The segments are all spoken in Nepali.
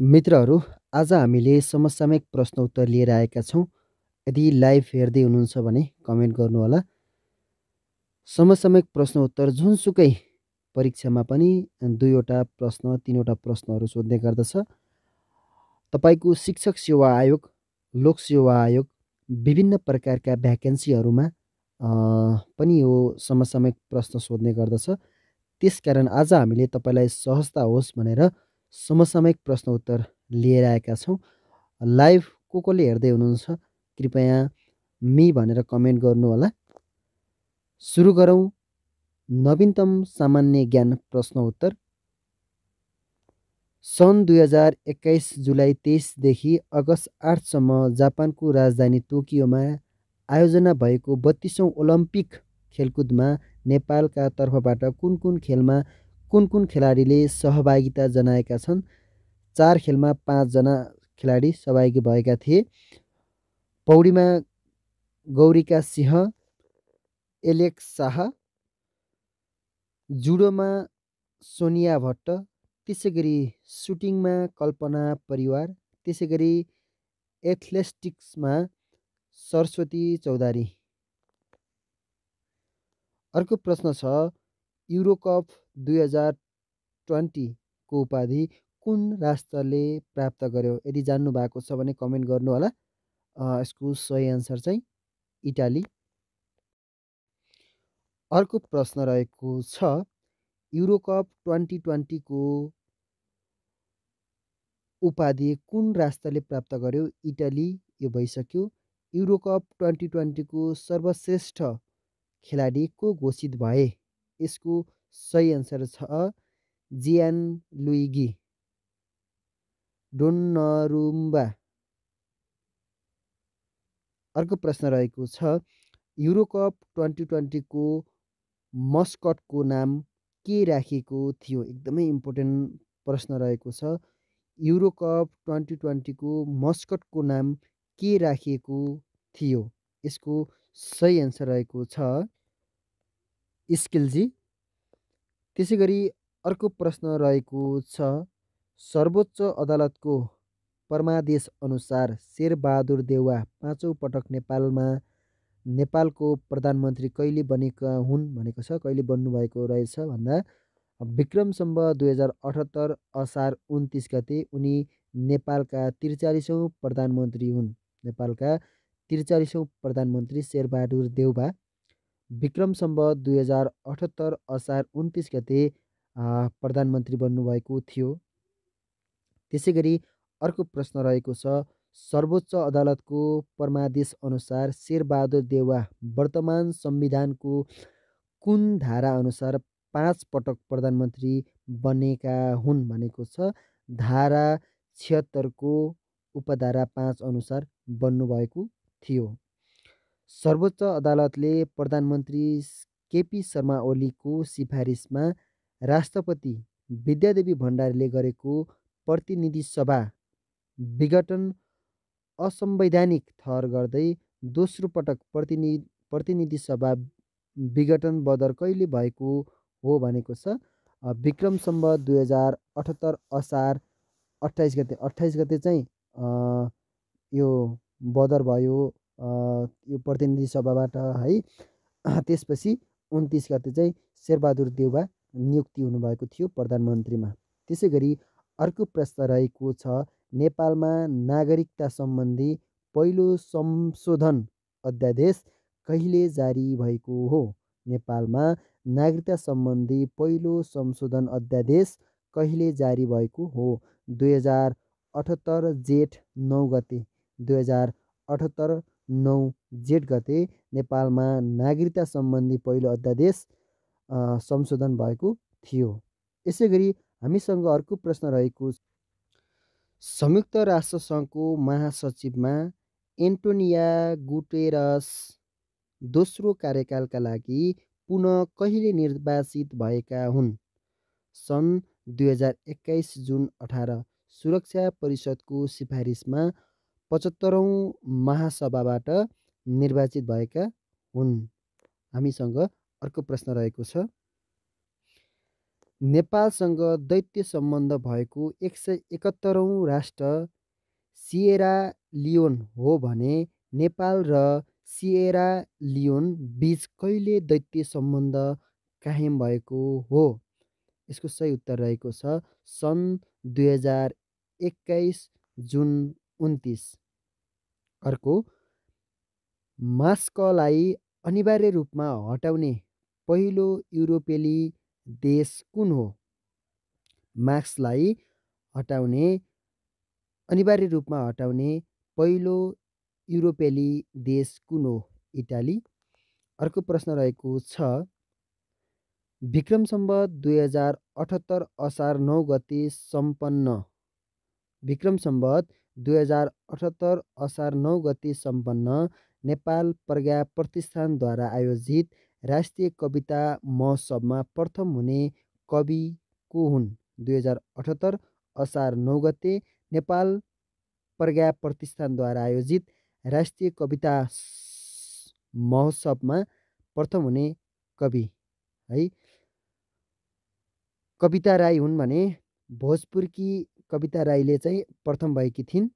मित्रहरू, आज हामीले समसामयिक प्रश्न उत्तर लिएर आएका छौँ। यदि लाइभ हेर्दै हुनुहुन्छ भने कमेन्ट गर्नुहोला। समसामयिक प्रश्न उत्तर जुनसुकै परीक्षामा पनि 2 वटा प्रश्न 3 वटा प्रश्नहरू सोध्ने गर्दछ। तपाईँको शिक्षक सेवा आयोग, लोक सेवा आयोग, विभिन्न प्रकारका भ्याकेन्सीहरूमा पनि यो समसामयिक प्रश्न सोध्ने गर्दछ। त्यसकारण आज हामीले तपाईँलाई सहजता होस् भनेर समसामयिक प्रश्न उत्तर लिएर आएका छौँ। लाइभ कसले हेर्दै हुनुहुन्छ कृपया मी भनेर कमेन्ट गर्नुहोला। सुरु गरौँ नवीनतम सामान्य ज्ञान प्रश्न उत्तर। सन् 2021 जुलाई 23देखि अगस्त 8सम्म जापानको राजधानी टोकियोमा आयोजना भएको 32औं ओलम्पिक खेलकुदमा नेपालका तर्फबाट कुन कुन खेलमा कुन कुन खेलाडीले सहभागिता जनाएका छन्? 4 खेलमा 5 जना खेलाडी सहभागी भएका थिए। पौडीमा गौरिका सिंह, एलेक्स शाह, जुडोमा सोनिया भट्ट, त्यसैगरी सुटिङमा कल्पना परिवार, त्यसैगरी एथलेटिक्समा सरस्वती चौधरी। अर्को प्रश्न छ, युरोकप 2020 को उपाधि कुन राष्ट्रले प्राप्त गर्यो? यदि जान्नु भएको छ भने कमेन्ट गर्नुहोला। यसको सही एन्सर चाहिँ इटाली। अर्को प्रश्न रहेको छ, युरोकप 2020 को उपाधि कुन राष्ट्रले प्राप्त गर्यो? इटाली। यो भइसक्यो। युरोकप 2020 को सर्वश्रेष्ठ खेलाडी को घोषित भए? यसको सही एन्सर छ जियानलुइगी डोन्नरुम्बा। अर्को प्रश्न रहेको छ, युरोकप 2020 को मस्कटको नाम के राखिएको थियो? एकदमै इम्पोर्टेन्ट प्रश्न रहेको छ। युरोकप 2020 को मस्कटको नाम के राखिएको थियो? यसको सही एन्सर रहेको छ स्किल्जी। त्यसैगरी अर्को प्रश्न रहेको छ, सर्वोच्च अदालतको परमादेश अनुसार शेरबहादुर देउवा 5औं पटक नेपालको प्रधानमन्त्री कहिले बनेका हुन् भनेको छ। कहिले बन्नुभएको रहेछ भन्दा विक्रम सम्वत 2078 असार 29 गते उनी नेपालका 43औं प्रधानमन्त्री हुन्। नेपालका 43औं प्रधानमन्त्री शेरबहादुर देउवा विक्रम सम्वत 2078 असार 29 गते प्रधानमन्त्री बन्नुभएको थियो। त्यसैगरी अर्को प्रश्न रहेको छ, सर्वोच्च अदालतको परमादेश अनुसार शेरबहादुर देउवा वर्तमान संविधानको कुन धारा अनुसार 5 पटक प्रधानमन्त्री बनेका हुन् भनेको छ? धारा 76 को उपधारा 5 अनुसार बन्नुभएको थियो। सर्वोच्च अदालतले प्रधानमन्त्री केपी शर्मा ओलीको सिफारिसमा राष्ट्रपति विद्यादेवी भण्डारीले गरेको प्रतिनिधि सभा विघटन असंवैधानिक ठहर गर्दै दोस्रो पटक प्रतिनिधि सभा विघटन बदर कहिले भएको हो भनेको छ? विक्रम सम्वत 2078 असार 28 गते। 28 गते चाहिँ यो बदर भयो यो प्रतिनिधि सभाबाट है। त्यसपछि 29 गते चाहिँ शेरबहादुर देउवा नियुक्ति हुनुभएको थियो प्रधानमन्त्रीमा। त्यसैगरी अर्को प्रश्न रहेको छ, नेपालमा नागरिकता सम्बन्धी पहिलो संशोधन अध्यादेश कहिले जारी भएको हो? नेपालमा नागरिकता सम्बन्धी पहिलो संशोधन अध्यादेश कहिले जारी भएको हो? 2078 जेठ 9 गते। 2078 9 जेठ गते नेपालमा नागरिकता सम्बन्धी पहिलो अध्यादेश संशोधन भएको थियो। यसैगरी हामीसँग अर्को प्रश्न रहेको, संयुक्त राष्ट्र सङ्घको महासचिवमा एन्टोनिया गुटेरस दोस्रो कार्यकालका लागि पुनः कहिले निर्वाचित भएका हुन्? सन् 2021 जुन 18 सुरक्षा परिषदको सिफारिसमा 75औं महासभाबाट निर्वाचित भएका हुन्। हामीसँग अर्को प्रश्न रहेको छ, नेपालसँग दैत्य सम्बन्ध भएको 171औं राष्ट्र सिएरा लियोन हो भने नेपाल र सिएरा लियोन बीच कहिले दैत्य सम्बन्ध कायम भएको हो? यसको सही उत्तर रहेको छ सन् 2021 जुन 29। अर्को, मास्कलाई अनिवार्य रूपमा हटाउने पहिलो युरोपेली देश कुन हो? मास्कलाई अनिवार्य रूपमा हटाउने पहिलो युरोपेली देश कुन हो? इटाली। अर्को प्रश्न रहेको छ विक्रम सम्वत 2078 असार 9 गते सम्पन्न विक्रम सम्वत 2078 असार 9 गते सम्पन्न नेपाल प्रज्ञा प्रतिष्ठानद्वारा आयोजित राष्ट्रिय कविता महोत्सवमा प्रथम हुने कवि को हुन्? 2078 असार 9 गते नेपाल प्रज्ञा प्रतिष्ठानद्वारा आयोजित राष्ट्रिय कविता महोत्सवमा प्रथम हुने कवि है कविता राई हुन् भने भोजपुरकी कविता राईले चाहिँ प्रथम भएकी थिइन्।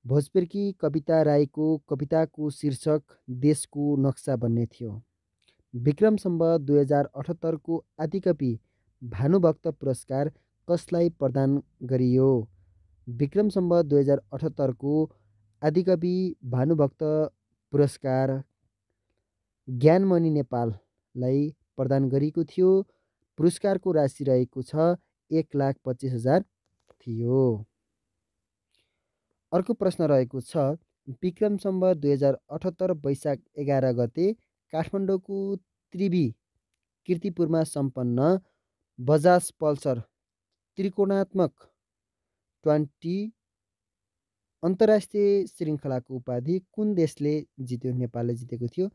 भोजपुरकी कविता राईको कविताको शीर्षक देशको नक्सा भन्ने थियो। विक्रम सम्वत 2078 को आदिकवि भानुभक्त पुरस्कार कसलाई प्रदान गरियो? विक्रम सम्वत 2078 को आदिकवि भानुभक्त पुरस्कार ज्ञानमणि नेपाललाई प्रदान गरिएको थियो। पुरस्कारको राशि रहेको छ 1,25,000 थियो। अर्को प्रश्न रहेको छ विक्रम सम्वत 2078 वैशाख 11 गते काठमाडौँको त्रिवी कीर्तिपुरमा सम्पन्न बजाज पल्सर त्रिकोणात्मक 20 अन्तर्राष्ट्रिय श्रृङ्खलाको उपाधि कुन देशले जित्यो? नेपालले जितेको थियो।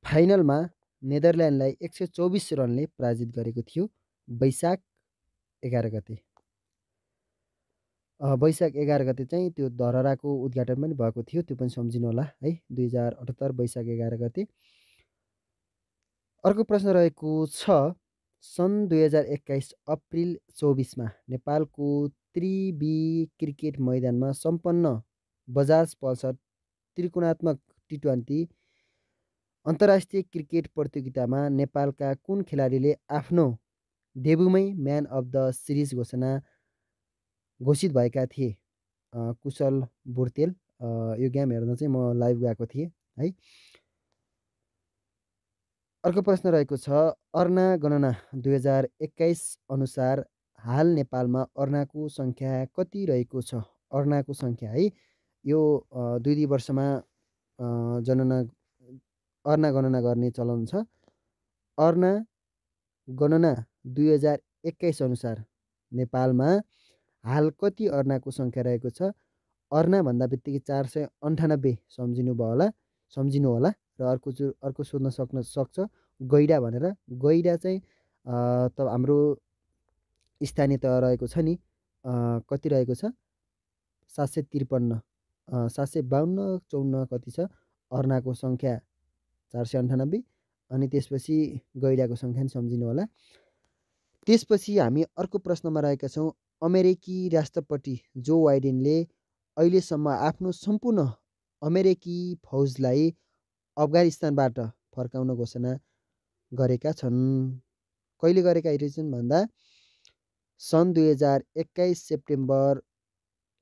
फाइनलमा नेदरल्यान्डलाई 124 रनले पराजित गरेको थियो वैशाख 11 गते। वैशाख 11 गते चाहिँ त्यो धरहराको उद्घाटन पनि भएको थियो, त्यो पनि सम्झिनु होला है। 2078 वैशाख 11 गते। अर्को प्रश्न रहेको छ सन् 2021 अप्रिल 24मा नेपालको त्रिवी क्रिकेट मैदानमा सम्पन्न बजाज पल्सर त्रिकोणात्मक T20 अन्तर्राष्ट्रिय क्रिकेट प्रतियोगितामा नेपालका कुन खेलाडीले आफ्नो डेब्युमै म्यान अफ द सिरिज घोषित भएका थिए? कुशल बुर्तेल। यो गेम हेर्न चाहिँ म लाइभ गएको थिएँ है। अर्को प्रश्न रहेको छ अर्ना गणना 2021 अनुसार हाल नेपालमा अर्नाको सङ्ख्या कति रहेको छ? अर्नाको सङ्ख्या है यो 2 वर्षमा अर्ना गणना गर्ने चलन छ। अर्ना गणना 2021 अनुसार नेपालमा हाल कति अर्नाको सङ्ख्या रहेको छ? अर्ना भन्दा बित्तिकै 498 सम्झिनु होला र अर्को सोध्न सक्छ गैडा भनेर। गैडा चाहिँ त हाम्रो स्थानीय तह रहेको छ नि कति रहेको छ? 753 752 54 कति छ? अर्नाको सङ्ख्या 498 अनि त्यसपछि गैडाको सङ्ख्या नि सम्झिनु होला। त्यसपछि हामी अर्को प्रश्नमा रहेका छौँ अमेरिकी राष्ट्रपति जो बाइडेनले अहिलेसम्म आफ्नो सम्पूर्ण अमेरिकी फौजलाई अफगानिस्तानबाट फर्काउन घोषणा गरेका छन्। कहिले गरेका रहेछन् भन्दा सन् 2021 सेप्टेम्बर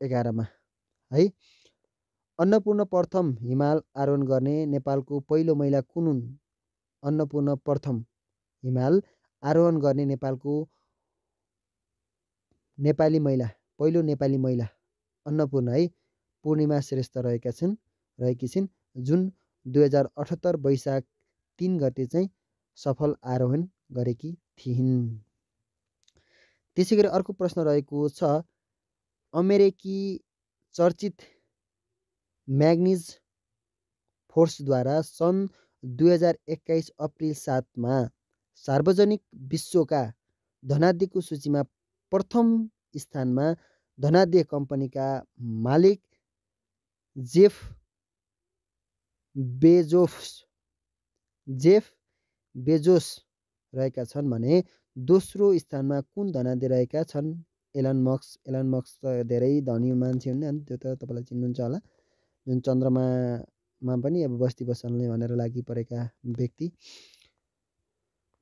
11मा है। अन्नपूर्ण प्रथम हिमाल आरोहण गर्ने नेपालको पहिलो महिला कुन हुन्? अन्नपूर्ण प्रथम हिमाल आरोहण गर्ने नेपालको पहिलो नेपाली महिला अन्नपूर्ण है पूर्णिमा श्रेष्ठ रहेकी छिन् जुन 2078 वैशाख 3 गते चाहिँ सफल आरोहण गरेकी थिइन्। त्यसै गरी अर्को प्रश्न रहेको छ अमेरिकी चर्चित म्याग्निज फोर्सद्वारा सन् 2021 अप्रिल 7मा सार्वजनिक विश्वका धनाढ्यको सूचीमा प्रथम स्थानमा धनाढ्य कम्पनीका मालिक जेफ बेजोस रहेका छन् भने दोस्रो स्थानमा कुन धनाढ्य रहेका छन्? एलन मस्क त धेरै धनी मान्छे हुन् अनि त्यो त तपाईँलाई चिन्नुहुन्छ होला, जुन चन्द्रमामा पनि अब बस्ती बसाल्ने भनेर लागि परेका व्यक्ति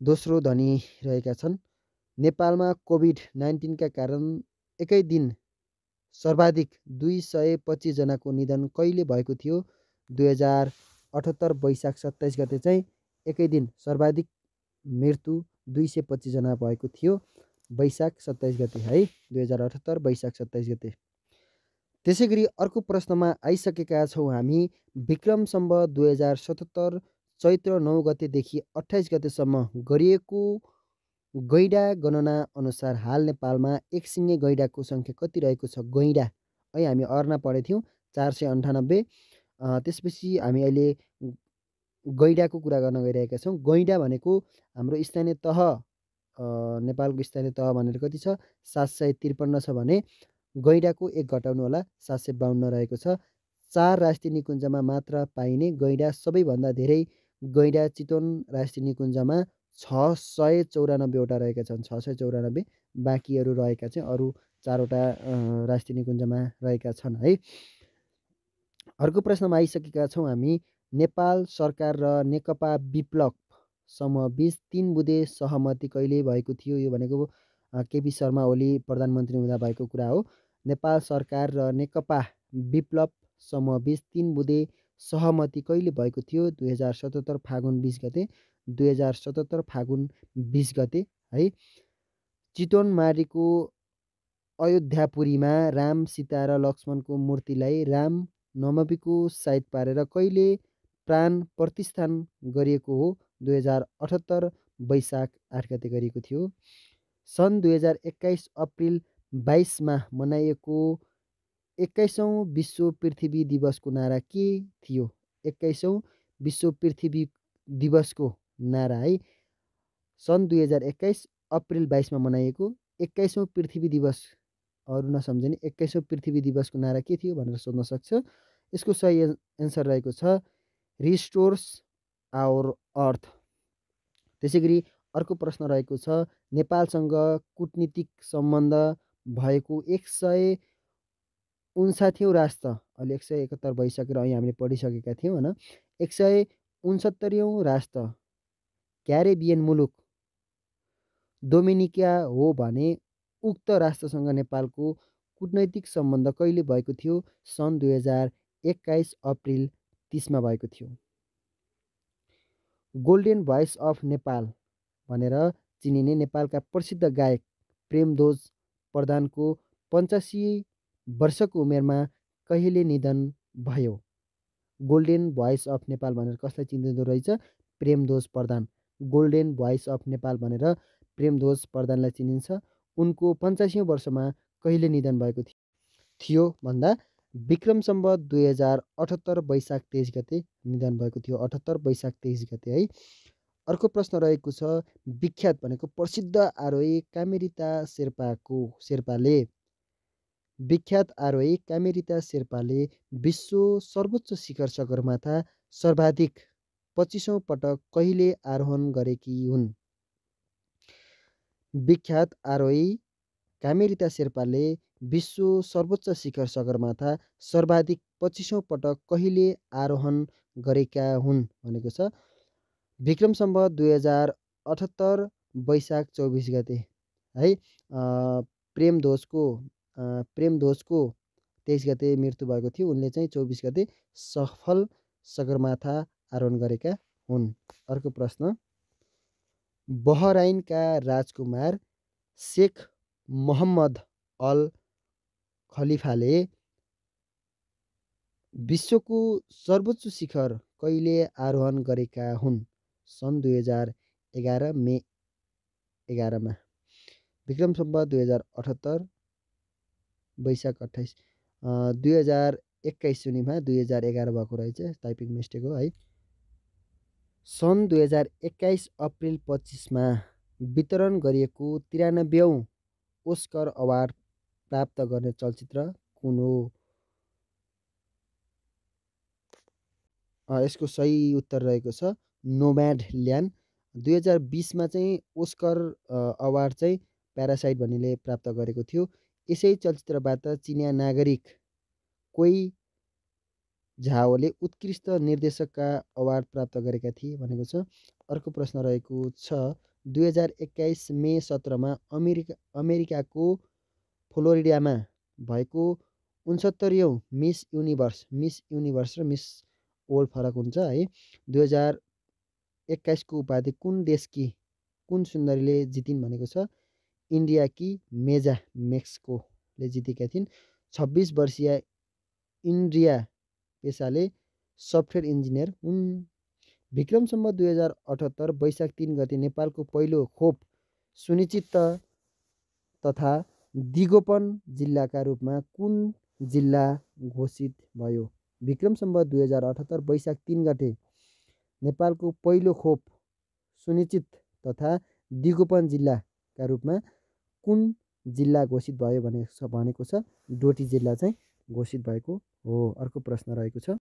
दोस्रो धनी रहेका छन्। नेपालमा कोभिड-19 कारण एकै दिन सर्वाधिक 225 जनाको निधन कहिले भएको थियो? 2078 वैशाख 27 गते चाहिँ एकै दिन सर्वाधिक मृत्यु 225 जना भएको थियो, वैशाख 27 गते है, 2078 वैशाख 27 गते। त्यसै गरी अर्को प्रश्नमा आइसकेका छौँ हामी। विक्रम सम्वत 2077 चैत्र 9 गतेदेखि 28 गतेसम्म गरिएको गैँडा गणना अनुसार हाल नेपालमा एकसिङे गैँडाको सङ्ख्या कति रहेको छ? गैँडा है हामी अर्ना पढेको थियौँ 498। त्यसपछि हामी अहिले गैँडाको कुरा गर्न गइरहेका छौँ। गैँडा भनेको हाम्रो स्थानीय तह, नेपालको स्थानीय तह भनेर कति छ? 753 छ भने गैँडाको 1 घटाउनु होला, 752 रहेको छ। 4 राष्ट्रिय निकुञ्जमा मात्र पाइने गैँडा सबैभन्दा धेरै गैँडा चितवन राष्ट्रिय निकुञ्जमा 694वटा रहेका छन्, 694। बाँकीहरू रहेका चाहिँ अरू 4वटा राष्ट्रिय निकुञ्जमा रहेका छन् है। अर्को प्रश्नमा आइसकेका छौँ हामी। नेपाल सरकार र नेकपा विप्लव समूह बीच 3 बुँदे सहमति कहिले भएको थियो? यो भनेको केपी शर्मा ओली प्रधानमन्त्री हुँदा भएको कुरा हो। नेपाल सरकार र नेकपा विप्लव समूह बीच 3 बुँदे सहमति कहिले भएको थियो? 2077 फागुन 20 गते, 2077 फागुन 20 गते है। चितवन माडीको अयोध्यापुरीमा राम, सीता र लक्ष्मणको मूर्तिलाई राम नवमीको साइट पारेर कहिले प्राण प्रतिष्ठान गरिएको हो? 2078 वैशाख 8 गते गरिएको थियो। सन् 2021 अप्रिल 22मा मनाइएको 21औं विश्व पृथ्वी दिवसको नारा के थियो? 21औं विश्व पृथ्वी दिवसको नारा है, सन् 2021 अप्रिल 22मा मनाइएको 21औं पृथ्वी दिवस, अरू नसम्झने 21औं पृथ्वी दिवसको नारा के थियो भनेर सोध्न सक्छ। यसको सही एन्सर रहेको छ रिस्टोर्स आवर अर्थ। त्यसै गरी अर्को प्रश्न रहेको छ। नेपालसँग कूटनीतिक सम्बन्ध भएको 159औं राष्ट्र, अहिले 171 भइसकेर अहिले हामीले पढिसकेका थियौँ होइन। 169औं राष्ट्र क्यारेबियन मुलुक डोमिनिका हो भने उक्त राष्ट्रसँग नेपालको कूटनैतिक सम्बन्ध कहिले भएको थियो? सन् 2021 अप्रिल 30मा भएको थियो। गोल्डेन भोइस अफ नेपाल भनेर चिनिने नेपालका प्रसिद्ध गायक प्रेमध्वज प्रधानको 85 वर्षको उमेरमा कहिले निधन भयो? गोल्डेन भोइस अफ नेपाल भनेर कसलाई चिनिँदो रहेछ? प्रेमध्वज प्रधान। गोल्डेन भोइस अफ नेपाल भनेर प्रेमध्वज प्रधानलाई चिनिन्छ। उनको 85औं वर्षमा कहिले निधन भएको थियो भन्दा विक्रम सम्वत 2078 वैशाख 23 गते निधन भएको थियो, 78 वैशाख 23 गते है। अर्को प्रश्न रहेको छ। विख्यात भनेको प्रसिद्ध आरोही कामेरिता शेर्पाले विख्यात आरोही कामेरिता शेर्पाले विश्व सर्वोच्च शिखर सगरमाथा सर्वाधिक 25औं पटक कहिले आरोहण गरेकी हुन्? विख्यात आरोही कामेरिता शेर्पाले विश्व सर्वोच्च शिखर सगरमाथा सर्वाधिक 25औं पटक कहिले आरोहण गरेका हुन् भनेको छ विक्रम सम्वत 2078 वैशाख 24 गते है। प्रेमध्वजको 23 गते मृत्यु भएको थियो। उनले चाहिँ 24 गते सफल सगरमाथा आरोहण गरेका हुन्। अर्को प्रश्न। बहराइनका राजकुमार शेख मोहम्मद अल खलिफाले विश्वको सर्वोच्च शिखर कहिले आरोहण गरेका हुन्? सन् 2011 मे 11मा। विक्रम सम्वत 2078 वैशाख 28, 2021 सुनिमा 2011 भएको रहेछ, टाइपिङ मिस्टेक हो है। सन् 2021 अप्रिल 25मा वितरण गरिएको 93औं ओस्कर अवार्ड प्राप्त गर्ने चलचित्र कुन हो? यसको सही उत्तर रहेको छ नोम्याडल्यान्ड। 2020मा चाहिँ ओस्कर अवार्ड चाहिँ प्यारासाइट भन्नेले प्राप्त गरेको थियो। यसै चलचित्रबाट चिनिया नागरिक कोही झाओले उत्कृष्ट निर्देशकका अवार्ड प्राप्त गरेका थिए भनेको छ। अर्को प्रश्न रहेको छ 2021 मे 17मा अमेरिकाको फ्लोरिडामा भएको 69औँ मिस युनिभर्स र मिस वर्ल्ड फरक हुन्छ है। 2021को उपाधि कुन देशकी कुन सुन्दरीले जितिन् भनेको छ। इन्डियाकी मेजा मेक्सिकोले जितेका थिइन्। 26 वर्षीय इन्ड्रिया पेसाले सफ्टवेयर इन्जिनियर हुन्। विक्रम सम्वत 2078 वैशाख 3 गते नेपालको पहिलो खोप सुनिश्चित तथा दिगोपन जिल्लाका रूपमा कुन जिल्ला घोषित भयो। विक्रम सम्वत 2078 वैशाख 3 गते नेपालको पहिलो खोप सुनिश्चित तथा दिगोपन जिल्लाका रूपमा कुन जिल्ला घोषित भयो भनेको छ। डोटी जिल्ला चाहिँ घोषित भएको हो। अर्को प्रश्न रहेको छ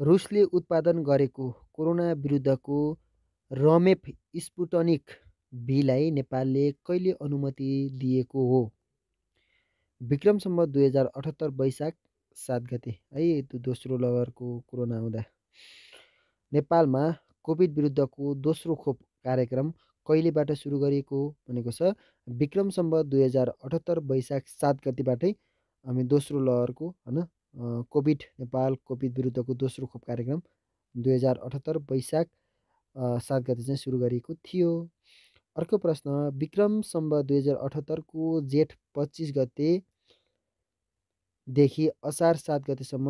रुसले उत्पादन गरेको कोरोना विरुद्धको रमेप स्पुटनिक भीलाई नेपालले कहिले अनुमति दिएको हो। विक्रम सम्वत 2078 वैशाख 7 गते है दोस्रो लहरको कोरोना हुँदा नेपालमा कोभिड विरुद्धको दोस्रो खोप कार्यक्रम कहिलेबाट सुरु गरिएको भनेको छ। विक्रम सम्वत 2078 वैशाख 7 गतिबाटै हामी दोस्रो लहरको होइन नेपाल कोभिड विरुद्धको दोस्रो खोप कार्यक्रम 2078 वैशाख 7 गते चाहिँ सुरु गरिएको थियो। अर्को प्रश्न विक्रम सम्वत 2078को जेठ 25 गतेदेखि असार 7 गतेसम्म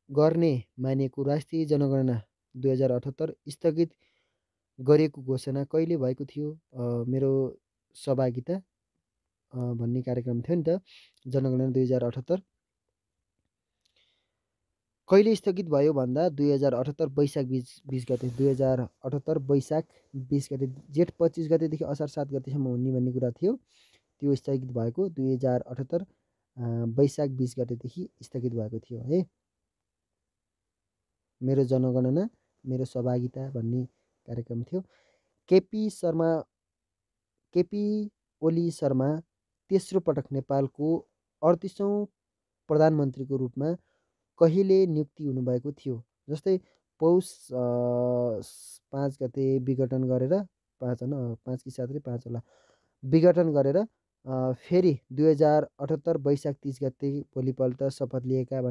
गर्ने मानिएको राष्ट्रिय जनगणना 2078 स्थगित गरिएको घोषणा कहिले भएको थियो। मेरो सहभागिता भन्ने कार्यक्रम थियो नि त। जनगणना 2078 कहिले स्थगित भयो भन्दा 2078 वैशाख 20 गते 2078 वैशाख 20 गते जेठ 25 गतेदेखि असार 7 गतेसम्म हुने भन्ने कुरा थियो। त्यो स्थगित भएको 2078 वैशाख 20 गतेदेखि स्थगित भएको थियो है। मेरो जनगणना मेरो सहभागिता भन्ने कार्यक्रम थियो। केपी ओली शर्मा तेस्रो पटक नेपालको 38औँ प्रधानमन्त्रीको रूपमा कहिले नियुक्ति हुनुभएको थियो। जस्तै पौष 5 गते विघटन गरेर 5 होइन 5 कि 7 रे 5 होला विघटन गरेर फेरि 2078 वैशाख 30 गते भोलिपल्ट शपथ लिएका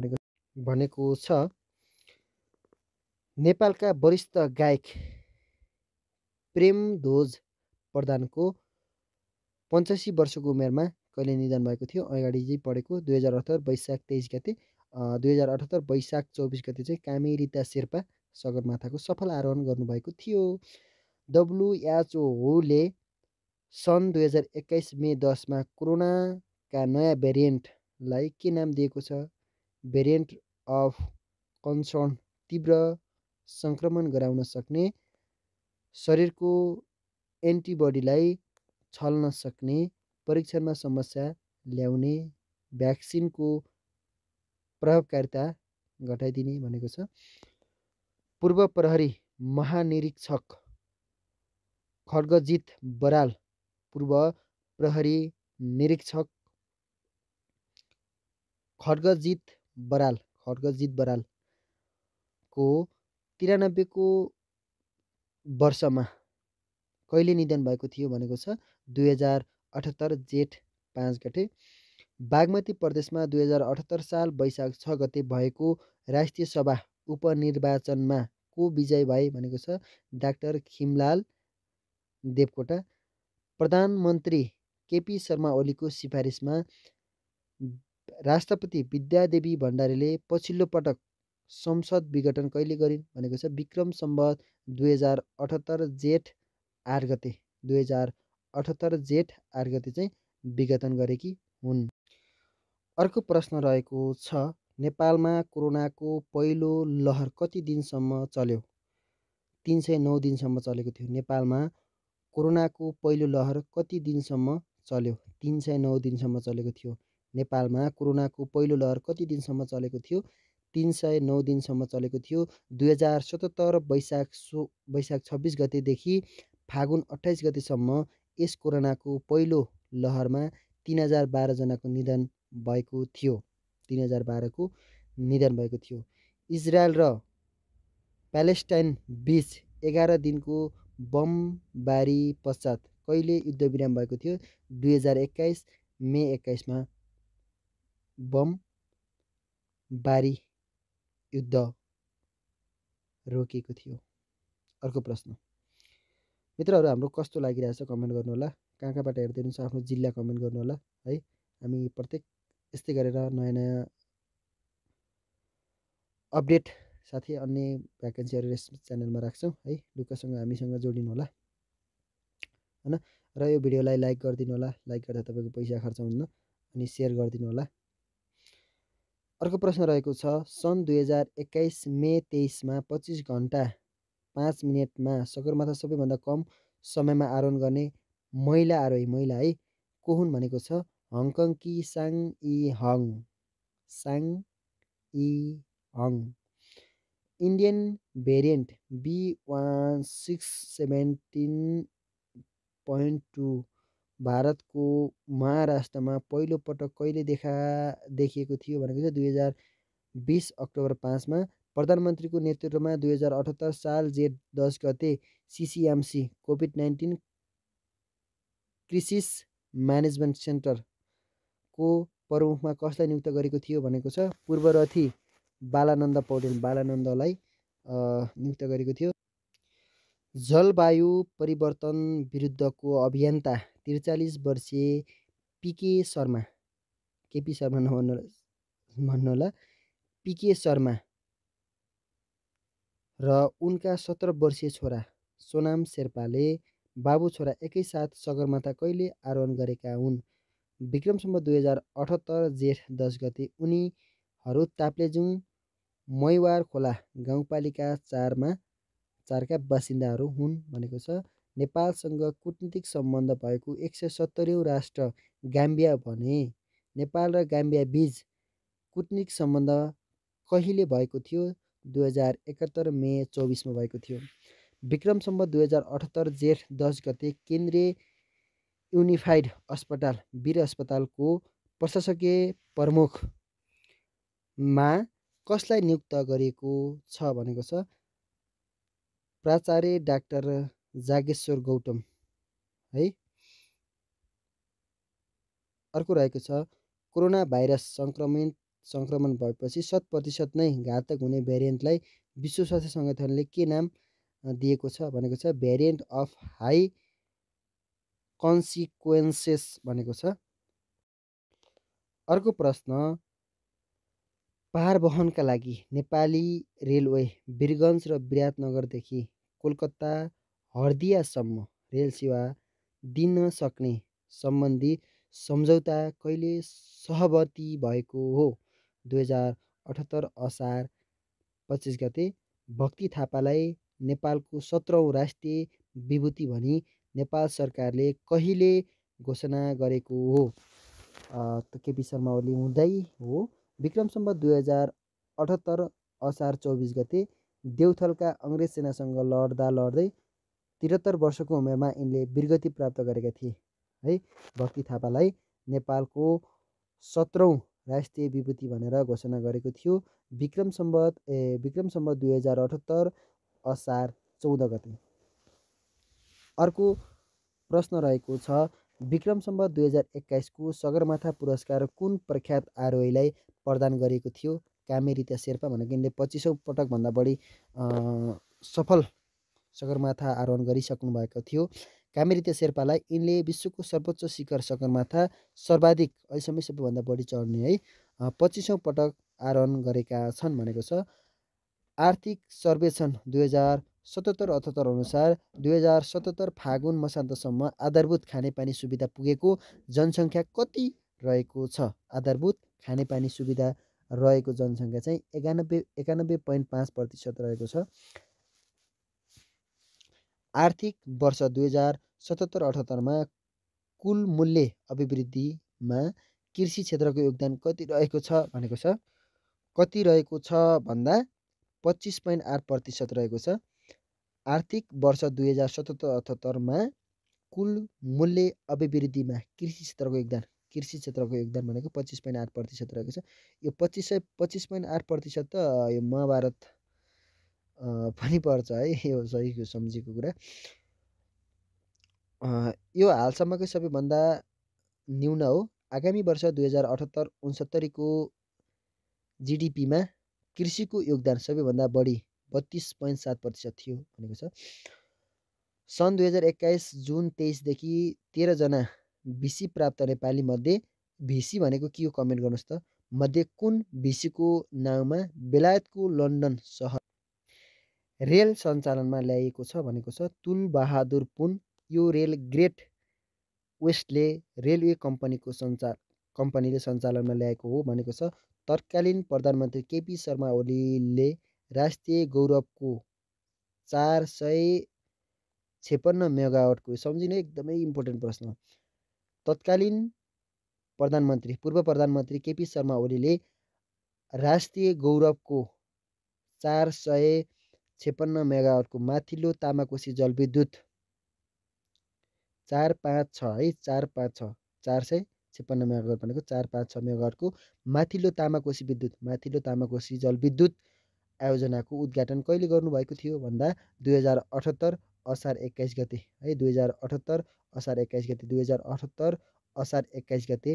भनेको छ। नेपालका वरिष्ठ गायक प्रेमध्वज प्रधानको 85 वर्षको उमेरमा कहिले निधन भएको थियो। अगाडि चाहिँ पढेको 2078 वैशाख 23 गते 2078 वैशाख 24 गते चाहिँ कामेरिता शेर्पा सगरमाथाको सफल आरोहण गर्नुभएको थियो। WHOले सन् 2021 मे 10मा कोरोनाका नयाँ भेरिएन्टलाई के नाम दिएको छ। भेरिएन्ट अफ कन्सर्न तीव्र सङ्क्रमण गराउन सक्ने शरीरको एन्टिबडीलाई छल्न सक्ने परीक्षणमा समस्या ल्याउने भ्याक्सिनको प्रभावकारिता घटाइदिने भनेको छ। पूर्व प्रहरी महानिरीक्षक खड्गजित बराल पूर्व प्रहरी निरीक्षक खड्गजित बरालको 93को वर्षमा कहिले निधन भएको थियो भनेको छ। 2078 जेठ 5 गते। बागमती प्रदेशमा 2078 साल वैशाख 6 गते भएको राष्ट्रिय सभा उपनिर्वाचनमा को विजय भए भनेको छ। डाक्टर खिमलाल देवकोटा। प्रधानमन्त्री केपी शर्मा ओलीको सिफारिसमा राष्ट्रपति विद्यादेवी भण्डारीले पछिल्लो पटक संसद विघटन कहिले गरिन् भनेको छ। विक्रम सम्वत 2078 जेठ 8 गते 2078 जेठ 8 गते चाहिँ विघटन गरेकी हुन्। अर्को प्रश्न रहेको छ नेपालमा कोरोनाको पहिलो लहर कति दिनसम्म चल्यो। 309 दिनसम्म चलेको थियो। नेपालमा कोरोनाको पहिलो लहर कति दिनसम्म चल्यो। 309 दिनसम्म चलेको थियो। नेपालमा कोरोनाको पहिलो लहर कति दिनसम्म चलेको थियो। 309 दिनसम्म चलेको थियो। 2077 वैशाख 26 गतेदेखि फागुन 28 गतेसम्म यस कोरोनाको पहिलो लहरमा 3012 जनाको निधन भएको थियो। 3012 को निधन भएको थियो। इजरायल र प्यालेस्टाइन बीच 11 दिनको बमबारी पश्चात कहिले युद्धविराम भएको थियो? 2021 मे 21 बमबारी युद्ध रोकिएको थियो। अर्को प्रश्न मित्रहरू, हाम्रो कस्तो लागिरहेछ कमेन्ट गर्नुहोला। कहाँ कहाँबाट हेर्दै हुनुहुन्छ आफ्नो जिल्ला कमेन्ट गर्नुहोला है। हामी प्रत्येक यस्तै गरेर नयाँ नयाँ अपडेट साथै अन्य भ्याकेन्सीहरू यस च्यानलमा राख्छौँ है। लुकासँग हामीसँग जोडिनु होला होइन। र यो भिडियोलाई लाइक गरिदिनु होला। लाइक गर्दा तपाईँको पैसा खर्च हुन्न। अनि सेयर गरिदिनु होला। अर्को प्रश्न रहेको छ, सन् 2021 मे 23मा 25 घन्टा 5 मिनटमा सगरमाथा सबैभन्दा कम समयमा आरोहण गर्ने महिला आरोही है को हुन् भनेको छ? हङकङकी साङ यी हङ। इन्डियन भेरिएन्ट B1617.2 भारतको महाराष्ट्रमा पहिलो पटक कहिले देखिएको थियो भनेको छ? 2020 अक्टोबर 5मा प्रधानमन्त्रीको नेतृत्वमा 2078 साल जेठ 10 गते CCMC COVID-19 क्रिसिस म्यानेजमेन्ट सेन्टरको प्रमुखमा कसलाई नियुक्त गरेको थियो भनेको छ? पूर्वरथी बालानन्द पौडेल बालानन्दलाई नियुक्त गरेको थियो। जलवायु परिवर्तन विरुद्धको अभियन्ता 43 वर्षीय PK शर्मा, KP शर्मा भन्नुहोला, PK शर्मा र उनका 17 वर्षीय छोरा सोनाम शेर्पाले बाबु छोरा एकैसाथ सगरमाथा कहिले आरोहण गरेका हुन्? विक्रम सम्वत 2078 जेठ 10 गते उनीहरू ताप्लेजुङ मैवार खोला गाउँपालिका 4का बासिन्दाहरू हुन् भनेको छ। नेपालसँग कूटनीतिक सम्बन्ध भएको 170औं राष्ट्र गाम्बिया भने नेपाल र गाम्बिया बीच कूटनीतिक सम्बन्ध कहिले भएको थियो? 2071 मे 24मा भएको थियो। विक्रम सम्वत 2078 जेठ 10 गते केन्द्रीय युनिफाइड अस्पताल वीर अस्पतालको प्रशासकीय प्रमुखमा कसलाई नियुक्त गरिएको छ भनेको छ? प्राचार्य डाक्टर जागेश्वर गौतम है। अर्को रहेको छ, कोरोना भाइरस सङ्क्रमण भएपछि 100% नै घातक हुने भेरिएन्टलाई विश्व स्वास्थ्य सङ्गठनले के नाम दिएको छ भनेको छ? भेरिएन्ट अफ हाई कन्सिक्वेन्सेस भनेको छ। अर्को प्रश्न, भार वहनका लागि नेपाली रेलवे वीरगञ्ज र विराटनगरदेखि कोलकाता हर्दियासम्म रेल सेवा दिन सक्ने सम्बन्धी सम्झौता कहिले सहमति भएको हो? 2078 असार 25 गते भक्ति थापालाई नेपालको 17औं राष्ट्रिय विभूति भनी नेपाल सरकारले कहिले घोषणा गरेको हो? केपी शर्मा ओली हुँदै हो। विक्रम सम्वत 2078 असार 24 गते देउथलका अङ्ग्रेज सेनासँग लड्दै 73 वर्षको उमेरमा यिनले वीरगति प्राप्त गरेका थिए है। भक्ति थापालाई नेपालको 17औं राष्ट्रिय विभूति भनेर घोषणा गरेको थियो विक्रम सम्वत 2078 असार 14 गते। अर्को प्रश्न रहेको छ, विक्रम सम्वत 2021 को सगरमाथा पुरस्कार कुन प्रख्यात आरोहीलाई प्रदान गरिएको थियो? कामेरिता शेर्पा भनेको यिनले 25औं पटकभन्दा बढी सफल सगरमाथा आरोहण गरिसक्नु भएको थियो। कामेरिता शेर्पालाई यिनले विश्वको सर्वोच्च शिखर सगरमाथा सर्वाधिक अहिलेसम्म सबैभन्दा बढी चढ्ने है 25औं पटक आरोहण गरेका छन् भनेको छ। आर्थिक सर्वेक्षण 2077-78 अनुसार 2077 फागुन मसान्तसम्म आधारभूत खानेपानी सुविधा पुगेको जनसङ्ख्या कति रहेको छ? आधारभूत खानेपानी सुविधा रहेको जनसङ्ख्या चाहिँ 91.5% रहेको छ। आर्थिक वर्ष 2077-78मा कुल मूल्य अभिवृद्धिमा कृषि क्षेत्रको योगदान कति रहेको छ भनेको छ? कति रहेको छ भन्दा 25.8% रहेको छ। आर्थिक वर्ष 2077-78मा कुल मूल्य अभिवृद्धिमा कृषि क्षेत्रको योगदान भनेको 25.8% रहेको छ। यो 25.8% त यो महाभारत पनि पर्छ है, यो सही सम्झेको कुरा। यो हालसम्मकै सबैभन्दा न्यून हो। आगामी वर्ष 2078-69 को जिडिपीमा कृषिको योगदान सबैभन्दा बढी 32.7% थियो भनेको छ। सन् 2021 जुन 23 देखि 13 जना भिसी प्राप्त नेपाली मध्ये भिसी भनेको के हो कमेन्ट गर्नुहोस् त, मध्ये कुन भिसीको नाउँमा बेलायतको लन्डन सहर रेल सञ्चालनमा ल्याइएको छ भनेको छ तुलबहादुर पुन। यो रेल ग्रेट वेस्टले रेलवे कम्पनीले सञ्चालनमा ल्याएको हो भनेको छ। तत्कालीन प्रधानमन्त्री केपी शर्मा ओलीले राष्ट्रिय गौरवको 456 मेगावाटको, सम्झिनु एकदमै इम्पोर्टेन्ट प्रश्न। तत्कालीन पूर्व प्रधानमन्त्री केपी शर्मा ओलीले राष्ट्रिय गौरवको 456 मेगावाटको माथिल्लो तामाकोसी जलविद्युत 456 है, 456 456 मेगावाट भनेको 456 मेगावाटको माथिल्लो तामाकोसी जलविद्युत आयोजनाको उद्घाटन कहिले गर्नुभएको थियो भन्दा 2078 असार 21 गते है, 2078 असार 21 गते 2078 असार 21 गते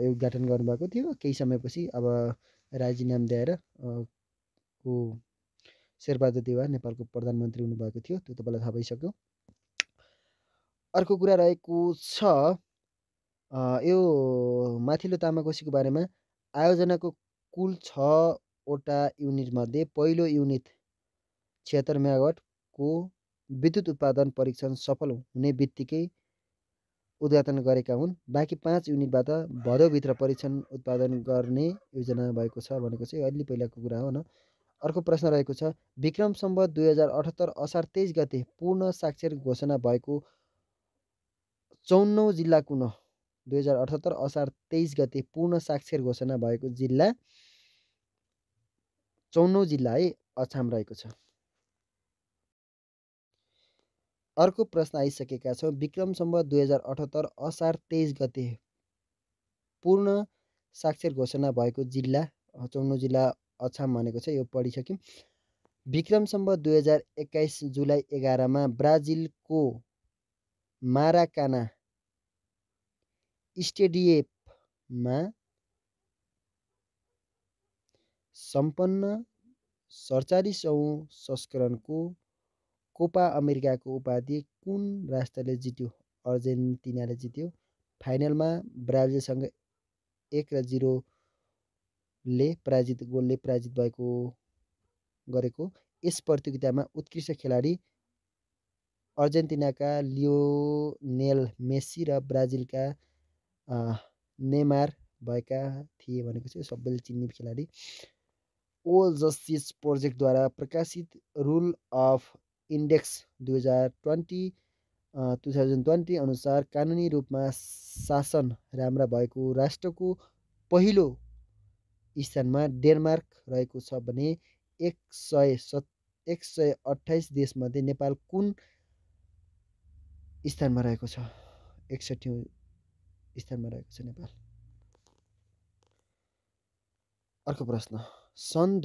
उद्घाटन गर्नुभएको थियो। केही समयपछि अब राजीनामा दिएर को शेरबहादुर देउवा नेपालको प्रधानमन्त्री हुनुभएको थियो, त्यो तपाईँलाई थाहा भइसक्यो। अर्को कुरा रहेको छ यो माथिल्लो तामाकोसीको बारेमा। आयोजनाको कुल 6वटा युनिटमध्ये पहिलो युनिट 76 मेगावाटको विद्युत उत्पादन परीक्षण सफल हुने बित्तिकै उद्घाटन गरेका हुन्। बाँकी 5 युनिटबाट भदौभित्र परीक्षण उत्पादन गर्ने योजना भएको छ भनेको चाहिँ अलि पहिलाको कुरा हो न। अर्को प्रश्न रहेको छ विक्रम सम्वत 2078 असार 23 गते पूर्ण साक्षर घोषणा भएको 54औं जिल्ला कुन हो? 2078 असार 23 गते पूर्ण साक्षर घोषणा भएको जिल्ला 54औं जिल्ला है, अछाम रहेको छ। अर्को प्रश्न आइसकेका छौँ। विक्रम सम्वत 2078 असार 23 गते पूर्ण साक्षर घोषणा भएको जिल्ला 54औं जिल्ला अछाम भनेको छ, यो पढिसक्यौँ। विक्रम सम्वत 2021 जुलाई 11मा ब्राजिलको माराकाना स्टेडियममा सम्पन्न 47औं संस्करणको कोपा अमेरिकाको उपाधि कुन राष्ट्रले जित्यो? अर्जेन्टिनाले जित्यो। फाइनलमा ब्राजिलसँग 1-0 गोलले पराजित गरेको। यस प्रतियोगितामा उत्कृष्ट खेलाडी अर्जेन्टिनाका लियोनेल मेसी र ब्राजिलका नेमार भएका थिए भनेको चाहिँ सबैले चिन्ने खेलाडी। ओल जस्टिस प्रोजेक्टद्वारा प्रकाशित रुल अफ इन्डेक्स 2020 अनुसार कानुनी रूपमा शासन राम्रा भएको राष्ट्रको पहिलो स्थानमा डेनमार्क रहेको छ भने 128 देशमध्ये नेपाल कुन स्थानमा रहेको छ? 61औं स्थानमा रहेको छ नेपाल। अर्को प्रश्न सन्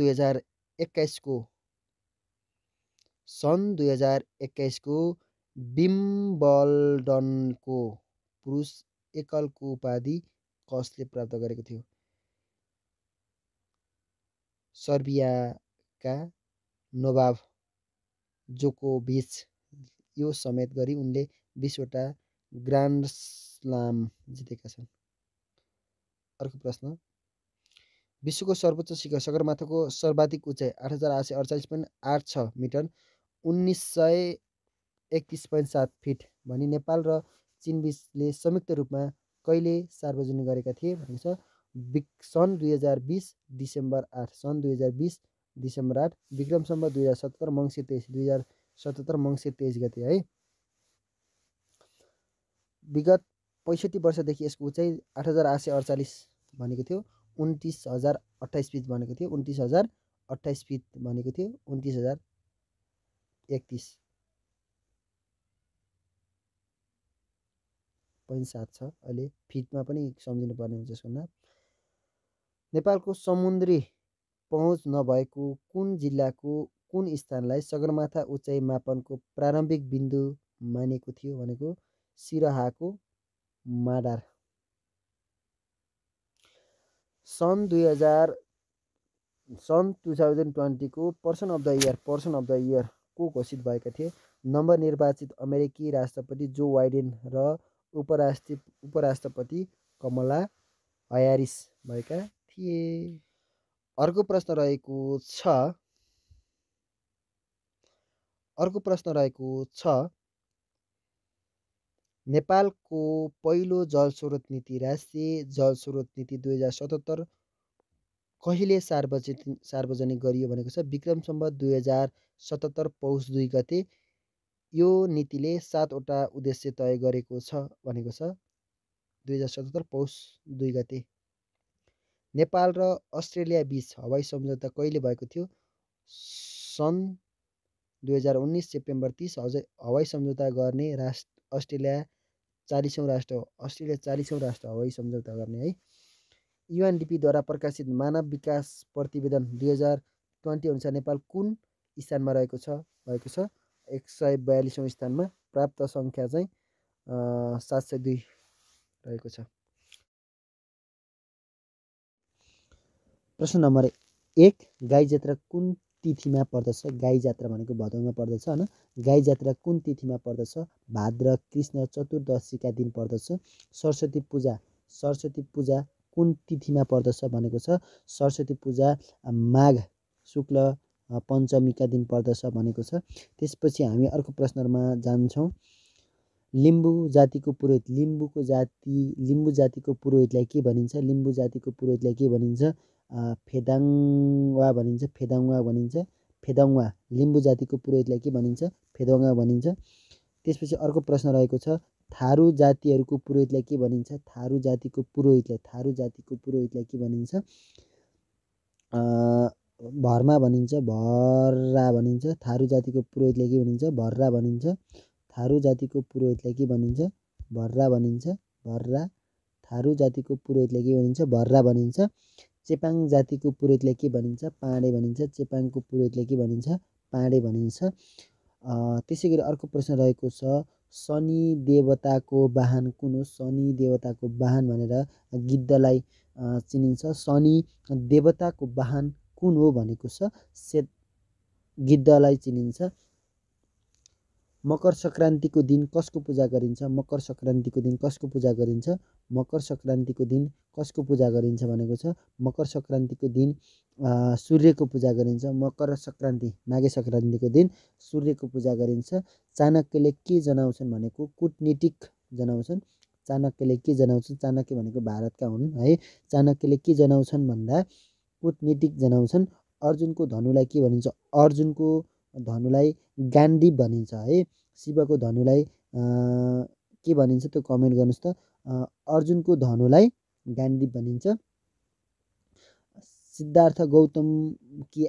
2021 को विम्बल्डनको पुरुष एकलको उपाधि कसले प्राप्त गरेको थियो? सर्बियाका नोभाक जोकोभिच। यो समेत गरी उनले 20वटा ग्रान्ड स्लाम जितेका छन्। अर्को प्रश्न विश्वको सर्वोच्च शिखर सगरमाथाको सर्वाधिक उचाइ 8848.86 मिटर 1931.7 फिट भनी नेपाल र चीन बीचले संयुक्त रूपमा कहिले सार्वजनिक गरेका थिए भनेको छ सन् 2020 डिसेम्बर 8। सन् 2020 डिसेम्बर 8। विक्रम सम्वत 2077 मङ्सिर 23 गते है। विगत 65 वर्षदेखि यसको उचाइ 8848 भनेको थियो। 29,028 फिट भनेको थियो, 29,028 फिट भनेको थियो, 29,031.7 छ। अहिले फिटमा पनि सम्झिनुपर्ने हुन्छ यसको नाम। नेपालको समुद्री पहुँच नभएको कुन जिल्लाको कुन स्थानलाई सगरमाथा उचाइ मापनको प्रारम्भिक बिन्दु मानेको थियो भनेको सिरहाको माडार। सन् 2020 को पर्सन अफ द इयर को घोषित भएका थिए? नवनिर्वाचित अमेरिकी राष्ट्रपति जो बाइडेन र उपराष्ट्रपति कमला ह्यारिस भएका थिए। अर्को प्रश्न रहेको छ नेपालको पहिलो जलस्रोत नीति राष्ट्रिय जलस्रोत नीति 2077 कहिले सार्वजनिक गरियो भनेको छ? विक्रम सम्वत 2077 पौष 2 गते। यो नीतिले 7वटा उद्देश्य तय गरेको छ भनेको छ। 2077 पौष 2 गते। नेपाल र अस्ट्रेलिया बीच हवाई सम्झौता कहिले भएको थियो? सन् 2019 सेप्टेम्बर 30। हवाई सम्झौता गर्ने अस्ट्रेलिया 40औं राष्ट्र हो। अस्ट्रेलिया 40औं राष्ट्र हवाई सम्झौता गर्ने है। युएनडिपीद्वारा प्रकाशित मानव विकास प्रतिवेदन 2020 अनुसार नेपाल कुन स्थानमा भएको छ? 142औं स्थानमा। प्राप्त सङ्ख्या चाहिँ 702 रहेको छ। प्रश्न नम्बर 1, गाई जात्रा कुन तिथिमा पर्दछ? गाई जात्रा भनेको भदौमा पर्दछ हैन। गाई जात्रा कुन तिथिमा पर्दछ? भाद्र कृष्ण चतुर्दशीका दिन पर्दछ। सरस्वती पूजा कुन तिथिमा पर्दछ भनेको छ? सरस्वती पूजा माघ शुक्ल पञ्चमीका दिन पर्दछ भनेको छ। त्यसपछि हामी अर्को प्रश्नमा जान्छौँ। लिम्बू जातिको पुरोहित लिम्बू जातिको पुरोहितलाई के भनिन्छ? लिम्बू जातिको पुरोहितलाई के भनिन्छ? फेदाङ्वा भनिन्छ। फेदाङ्वा। लिम्बू जातिको पुरोहितलाई के भनिन्छ? फेदाङ्वा भनिन्छ। त्यसपछि अर्को प्रश्न रहेको छ, थारू जातिहरूको पुरोहितलाई के भनिन्छ? थारू जातिको पुरोहितलाई के भनिन्छ? भर्मा भनिन्छ। भर्रा भनिन्छ। थारू जातिको पुरोहितलाई के भनिन्छ? भर्रा भनिन्छ। थारू जातिको पुरोहितलाई के भनिन्छ? भर्रा भनिन्छ। भर्रा। थारू जातिको पुरोहितलाई के भनिन्छ? भर्रा भनिन्छ। चेपाङ जातिको पुरोहितलाई के भनिन्छ? पाँडे भनिन्छ। चेपाङको पुरोहितलाई के भनिन्छ? पाँडे भनिन्छ। त्यसै गरी अर्को प्रश्न रहेको छ, शनि देवताको वाहन कुन हो? शनि देवताको वाहन भनेर गिद्धलाई चिनिन्छ। शनि देवताको वाहन कुन हो भनेको छ? गिद्धलाई चिनिन्छ। मकर सङ्क्रान्तिको दिन कसको पूजा गरिन्छ? मकर सङ्क्रान्तिको दिन कसको पूजा गरिन्छ? मकर सङ्क्रान्तिको दिन कसको पूजा गरिन्छ भनेको छ? मकर सङ्क्रान्तिको दिन सूर्यको पूजा गरिन्छ। मकर सङ्क्रान्ति माघे सङ्क्रान्तिको दिन सूर्यको पूजा गरिन्छ। चाणक्यले के जनाउँछन् भनेको कुटनीतिक जनाउँछन्। चाणक्यले के जनाउँछन्? चाणक्य भनेको भारतका हुन् है। चाणक्यले के जनाउँछन् भन्दा कुटनीतिक जनाउँछन्। अर्जुनको धनुलाई के भनिन्छ? अर्जुनको धनुलाई गाण्डीव भनिन्छ है। शिवको धनुलाई के भनिन्छ त्यो कमेन्ट गर्नुहोस् त। अर्जुनको धनुलाई गाण्डीव भनिन्छ। सिद्धार्थ गौतमकी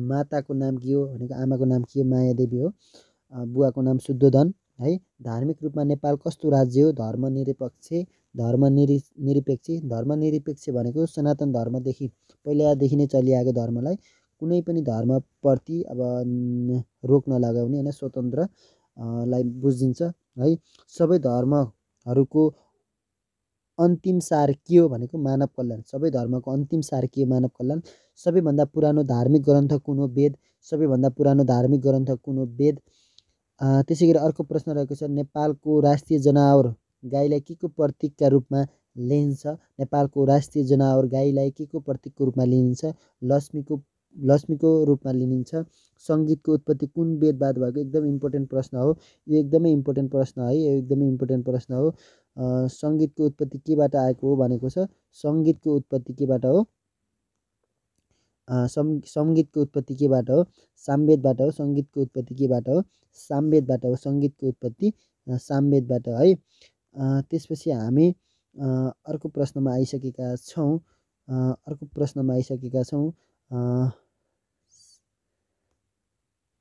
माताको नाम के हो भनेको आमाको नाम के हो? मायादेवी हो। बुवाको नाम शुद्धोधन है। धार्मिक रूपमा नेपाल कस्तो राज्य हो? धर्मनिरपेक्ष भनेको सनातन धर्मदेखि पहिलादेखि नै चलिआएको धर्मलाई कुनै पनि धर्मप्रति अब रोक नलगाउने होइन, स्वतन्त्रलाई बुझिन्छ है। सबै धर्महरूको अन्तिम सार के हो भनेको मानव कल्याण। सबै धर्मको अन्तिम सार के हो? मानव कल्याण। सबैभन्दा पुरानो धार्मिक ग्रन्थ कुन हो? वेद। सबैभन्दा पुरानो धार्मिक ग्रन्थ कुन हो? वेद। त्यसै गरी अर्को प्रश्न रहेको छ, नेपालको राष्ट्रिय जनावर गाईलाई के को प्रतीकका रूपमा लिइन्छ? नेपालको राष्ट्रिय जनावर गाईलाई के को प्रतीकको रूपमा लिइन्छ? लक्ष्मीको रूपमा लिइन्छ। सङ्गीतको उत्पत्ति कुन वेदबाट भएको? एकदम इम्पोर्टेन्ट प्रश्न हो यो। एकदमै इम्पोर्टेन्ट प्रश्न है। यो एकदमै इम्पोर्टेन्ट प्रश्न हो। सङ्गीतको उत्पत्ति केबाट आएको हो भनेको छ? सङ्गीतको उत्पत्ति केबाट हो? सङ्गीतको उत्पत्ति केबाट हो? सामवेदबाट हो। सङ्गीतको उत्पत्ति केबाट हो? सामवेदबाट हो। सङ्गीतको उत्पत्ति सामवेदबाट है। त्यसपछि हामी अर्को प्रश्नमा आइसकेका छौँ।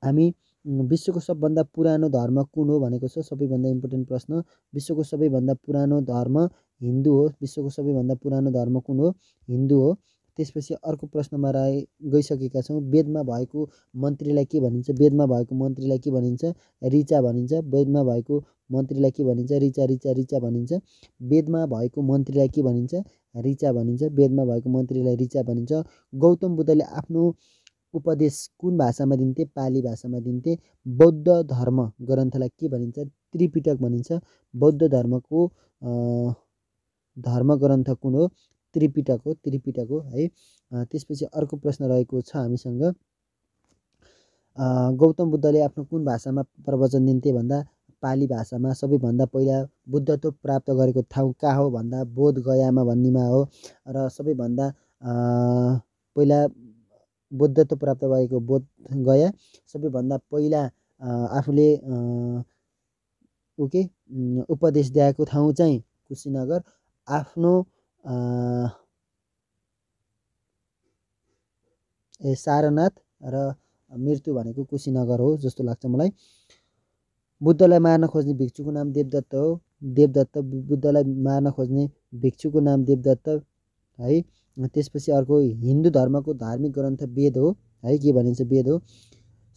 हामी विश्वको सबभन्दा पुरानो धर्म कुन हो भनेको छ। सबैभन्दा इम्पोर्टेन्ट प्रश्न। विश्वको सबैभन्दा पुरानो धर्म हिन्दू हो। विश्वको सबैभन्दा पुरानो धर्म कुन हो? हिन्दू हो। त्यसपछि अर्को प्रश्नमा गइसकेका छौँ। वेदमा भएको मन्त्रीलाई के भनिन्छ? वेदमा भएको मन्त्रीलाई के भनिन्छ? ऋचा भनिन्छ। वेदमा भएको मन्त्रीलाई के भनिन्छ? ऋचा भनिन्छ। वेदमा भएको मन्त्रीलाई के भनिन्छ? ऋचा भनिन्छ। वेदमा भएको मन्त्रीलाई ऋचा भनिन्छ। गौतम बुद्धले आफ्नो उपदेश कुन भाषामा दिन्थे? पाली भाषामा दिन्थे। बौद्ध धर्म ग्रन्थलाई के भनिन्छ? त्रिपिटक भनिन्छ। बौद्ध धर्मको धर्म ग्रन्थ कुन हो? त्रिपिटक हो है। त्यसपछि अर्को प्रश्न रहेको छ हामीसँग। गौतम बुद्धले आफ्नो कुन भाषामा प्रवचन दिन्थे भन्दा पाली भाषामा। सबैभन्दा पहिला बुद्धत्व प्राप्त गरेको ठाउँ कहाँ हो भन्दा बोध गयामा भन्नेमा हो। र सबैभन्दा पहिला बुद्धत्व प्राप्त भएको बोध गया। सबैभन्दा पहिला आफूले उपदेश दिएको ठाउँ चाहिँ कुशीनगर। आफ्नो सारनाथ र मृत्यु भनेको कुशीनगर हो जस्तो लाग्छ मलाई। बुद्धलाई मार्न खोज्ने भिक्षुको नाम देवदत्त हो। बुद्धलाई मार्न खोज्ने भिक्षुको नाम देवदत्त है। त्यसपछि अर्को हिन्दू धर्मको धार्मिक ग्रन्थ वेद हो है। के भनिन्छ? वेद हो।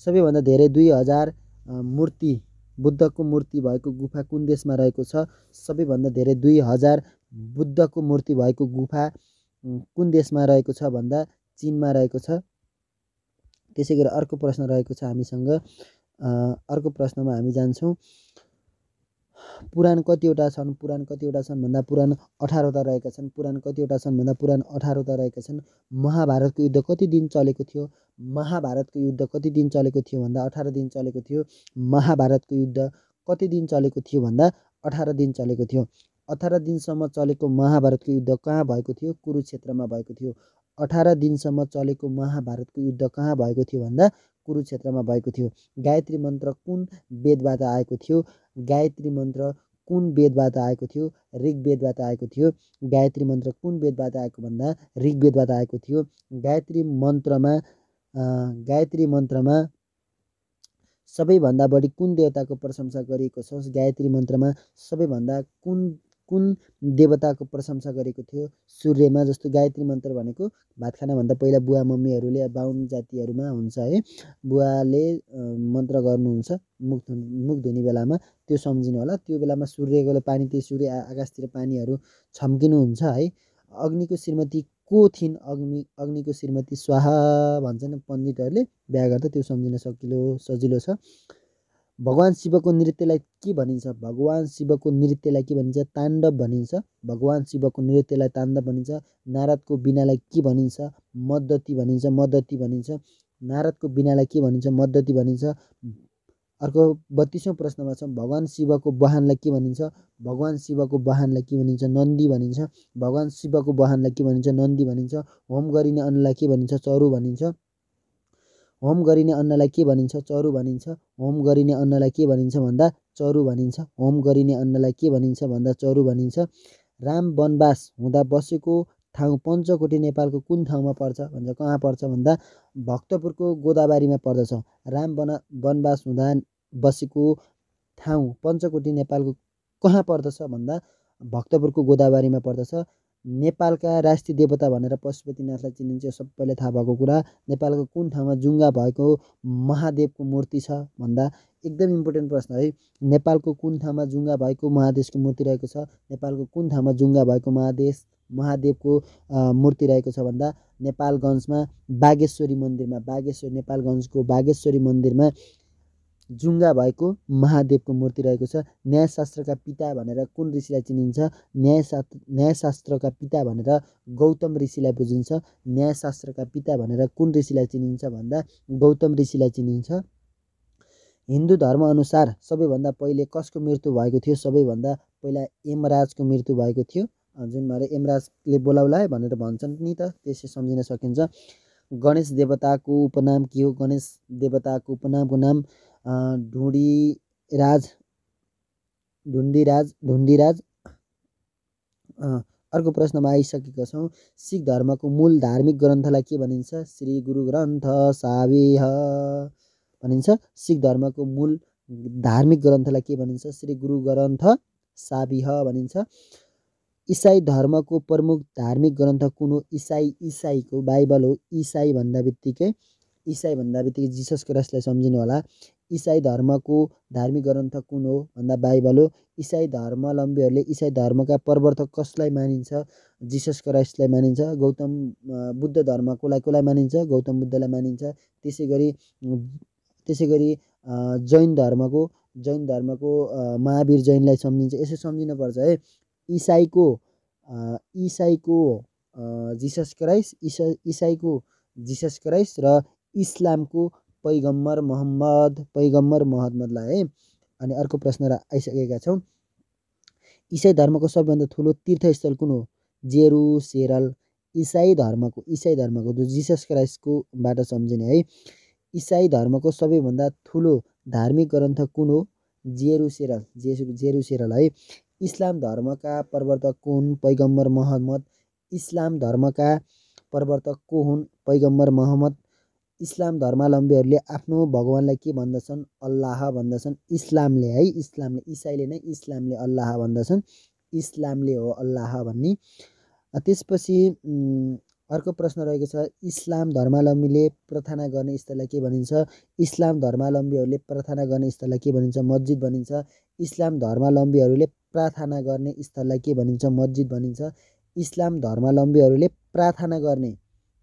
सबैभन्दा धेरै 2000 मूर्ति बुद्धको मूर्ति भएको गुफा कुन देशमा रहेको छ? सबैभन्दा धेरै 2000 बुद्धको मूर्ति भएको गुफा कुन देशमा रहेको छ भन्दा चीनमा रहेको छ। त्यसै गरी अर्को प्रश्न रहेको छ हामीसँग। अर्को प्रश्नमा हामी जान्छौँ। पुराण कतिवटा छन्? पुराण कतिवटा छन् भन्दा पुराण 18वटा रहेका छन्। पुराण कतिवटा छन् भन्दा पुराण 18वटा रहेका छन्। महाभारतको युद्ध कति दिन चलेको थियो? महाभारतको युद्ध कति दिन चलेको थियो भन्दा 18 दिन चलेको थियो। महाभारतको युद्ध कति दिन चलेको थियो भन्दा 18 दिन चलेको थियो। 18 दिनसम्म चलेको महाभारतको युद्ध कहाँ भएको थियो? कुरुक्षेत्रमा भएको थियो। 18 दिनसम्म चलेको महाभारतको युद्ध कहाँ भएको थियो भन्दा कुरुक्षेत्रमा भएको थियो। गायत्री मन्त्र कुन वेदबाट आएको थियो? गायत्री मन्त्र कुन वेदबाट आएको थियो? ऋग्वेदबाट आएको थियो। गायत्री मन्त्र कुन वेदबाट आएको भन्दा ऋग्वेदबाट आएको थियो। गायत्री मन्त्रमा सबैभन्दा बढी कुन देवताको प्रशंसा गरिएको छ? गायत्री मन्त्रमा सबैभन्दा कुन देवताको प्रशंसा गरेको थियो? सूर्यमा। जस्तो गायत्री मन्त्र भनेको भात खानभन्दा पहिला बुवा मम्मीहरूले बाहुन जातिहरूमा हुन्छ है, बुवाले मन्त्र गर्नुहुन्छ मुख धुने बेलामा, त्यो सम्झिनु होला। त्यो बेलामा सूर्यको पानी, त्यो सूर्य आकाशतिर पानीहरू छम्किनुहुन्छ है। अग्निको श्रीमती को थिइन्? अग्निको श्रीमती स्वाहा भन्छन् पण्डितहरूले, बिहा गर्दा त्यो सम्झिन सजिलो छ। भगवान शिवको नृत्यलाई के भनिन्छ? भगवान शिवको नृत्यलाई के भनिन्छ? ताण्डव भनिन्छ। भगवान शिवको नृत्यलाई ताण्डव भनिन्छ। नारदको वीणालाई के भनिन्छ? मद्दती भनिन्छ। नारदको वीणालाई के भनिन्छ? मद्दती भनिन्छ। अर्को 32औं प्रश्नमा छ। भगवान शिवको वाहनलाई के भनिन्छ? भगवान शिवको वाहनलाई के भनिन्छ? नन्दी भनिन्छ। भगवान शिवको वाहनलाई के भनिन्छ? नन्दी भनिन्छ। होम गरिने अन्नलाई के भनिन्छ? चरु भनिन्छ। होम गरिने अन्नलाई के भनिन्छ? चरु भनिन्छ। होम गरिने अन्नलाई के भनिन्छ भन्दा चरु भनिन्छ। होम गरिने अन्नलाई के भनिन्छ भन्दा चरु भनिन्छ। राम वनवास हुँदा बसेको ठाउँ पञ्चकोटी नेपालको कुन ठाउँमा पर्छ भन्छ? कहाँ पर्छ भन्दा भक्तपुरको गोदाबारीमा पर्दछ। राम वनवास हुँदा बसेको ठाउँ पञ्चकोटी नेपालको कहाँ पर्दछ भन्दा भक्तपुरको गोदाबारीमा पर्दछ। नेपालका राष्ट्रिय देवता भनेर पशुपतिनाथलाई चिनिन्छ, सबैलाई थाहा भएको कुरा। नेपालको कुन ठाउँमा जुङ्गा भएको महादेवको मूर्ति छ भन्दा एकदम इम्पोर्टेन्ट प्रश्न है। नेपालको कुन ठाउँमा जुङ्गा भएको महादेवको मूर्ति रहेको छ? नेपालको कुन ठाउँमा जुङ्गा भएको महादेवको मूर्ति रहेको छ भन्दा नेपालगञ्जमा बागेश्वरी मन्दिरमा, नेपालगञ्जको बागेश्वरी मन्दिरमा जुङ्गा भएको महादेवको मूर्ति रहेको छ। न्यायशास्त्रका पिता भनेर कुन ऋषिलाई चिनिन्छ? न्यायशास्त्रका पिता भनेर गौतम ऋषिलाई बुझिन्छ। न्यायशास्त्रका पिता भनेर कुन ऋषिलाई चिनिन्छ भन्दा गौतम ऋषिलाई चिनिन्छ। हिन्दू धर्म अनुसार सबैभन्दा पहिले कसको मृत्यु भएको थियो? सबैभन्दा पहिला यमराजको मृत्यु भएको थियो, जुन भएर यमराजले बोलाउला है भनेर भन्छन् नि त, त्यसै सम्झिन सकिन्छ। गणेश देवताको उपनाम के हो? गणेश देवताको उपनामको नाम ढुण्डिराज अर्को प्रश्नमा आइसकेका छौँ। सिख धर्मको मूल धार्मिक ग्रन्थलाई के भनिन्छ? श्री गुरु ग्रन्थ साहिब भनिन्छ। सिख धर्मको मूल धार्मिक ग्रन्थलाई के भनिन्छ? श्री गुरु ग्रन्थ साहिब भनिन्छ। इसाई धर्मको प्रमुख धार्मिक ग्रन्थ कुन हो? इसाईको बाइबल हो। इसाई भन्दा बित्तिकै जिसस क्राइस्टलाई सम्झिनु होला। इसाई धर्मको धार्मिक ग्रन्थ कुन हो भन्दा बाइबल हो। इसाई धर्मावलम्बीहरूले इसाई धर्मका प्रवर्तक कसलाई मानिन्छ? जिसस क्राइस्टलाई मानिन्छ। गौतम बुद्ध धर्मकोलाई मानिन्छ? गौतम बुद्धलाई मानिन्छ। त्यसै गरी जैन धर्मको महावीर जैनलाई सम्झिन्छ। यसो सम्झिनुपर्छ है। इसाईको जिसस क्राइस्ट र इस्लामको पैगम्बर मोहम्मदलाई है। अनि अर्को प्रश्न आइसकेका छौँ। इसाई धर्मको सबैभन्दा ठुलो तीर्थस्थल कुन हो? जेरुसेलम। इसाई धर्मको जो जिसस क्राइस्टकोबाट सम्झिने है। इसाई धर्मको सबैभन्दा ठुलो धार्मिक ग्रन्थ कुन हो? जेरुसेलम है। इस्लाम धर्मका प्रवर्तक को हुन्? पैगम्बर मोहम्मद। इस्लाम धर्मका प्रवर्तक को हुन्? पैगम्बर मोहम्मद। इस्लाम धर्मावलम्बीहरूले आफ्नो भगवानलाई के भन्दछन्? अल्लाह भन्दछन्। इस्लामले इसाईले नै इस्लामले अल्लाह भन्दछन्। इस्लामले हो अल्लाह भन्ने। त्यसपछि अर्को प्रश्न रहेको छ। इस्लाम धर्मावलम्बीले प्रार्थना गर्ने स्थललाई के भनिन्छ? इस्लाम धर्मावलम्बीहरूले प्रार्थना गर्ने स्थललाई के भनिन्छ? मस्जिद भनिन्छ। इस्लाम धर्मावलम्बीहरूले प्रार्थना गर्ने स्थललाई के भनिन्छ? मस्जिद भनिन्छ। इस्लाम धर्मावलम्बीहरूले प्रार्थना गर्ने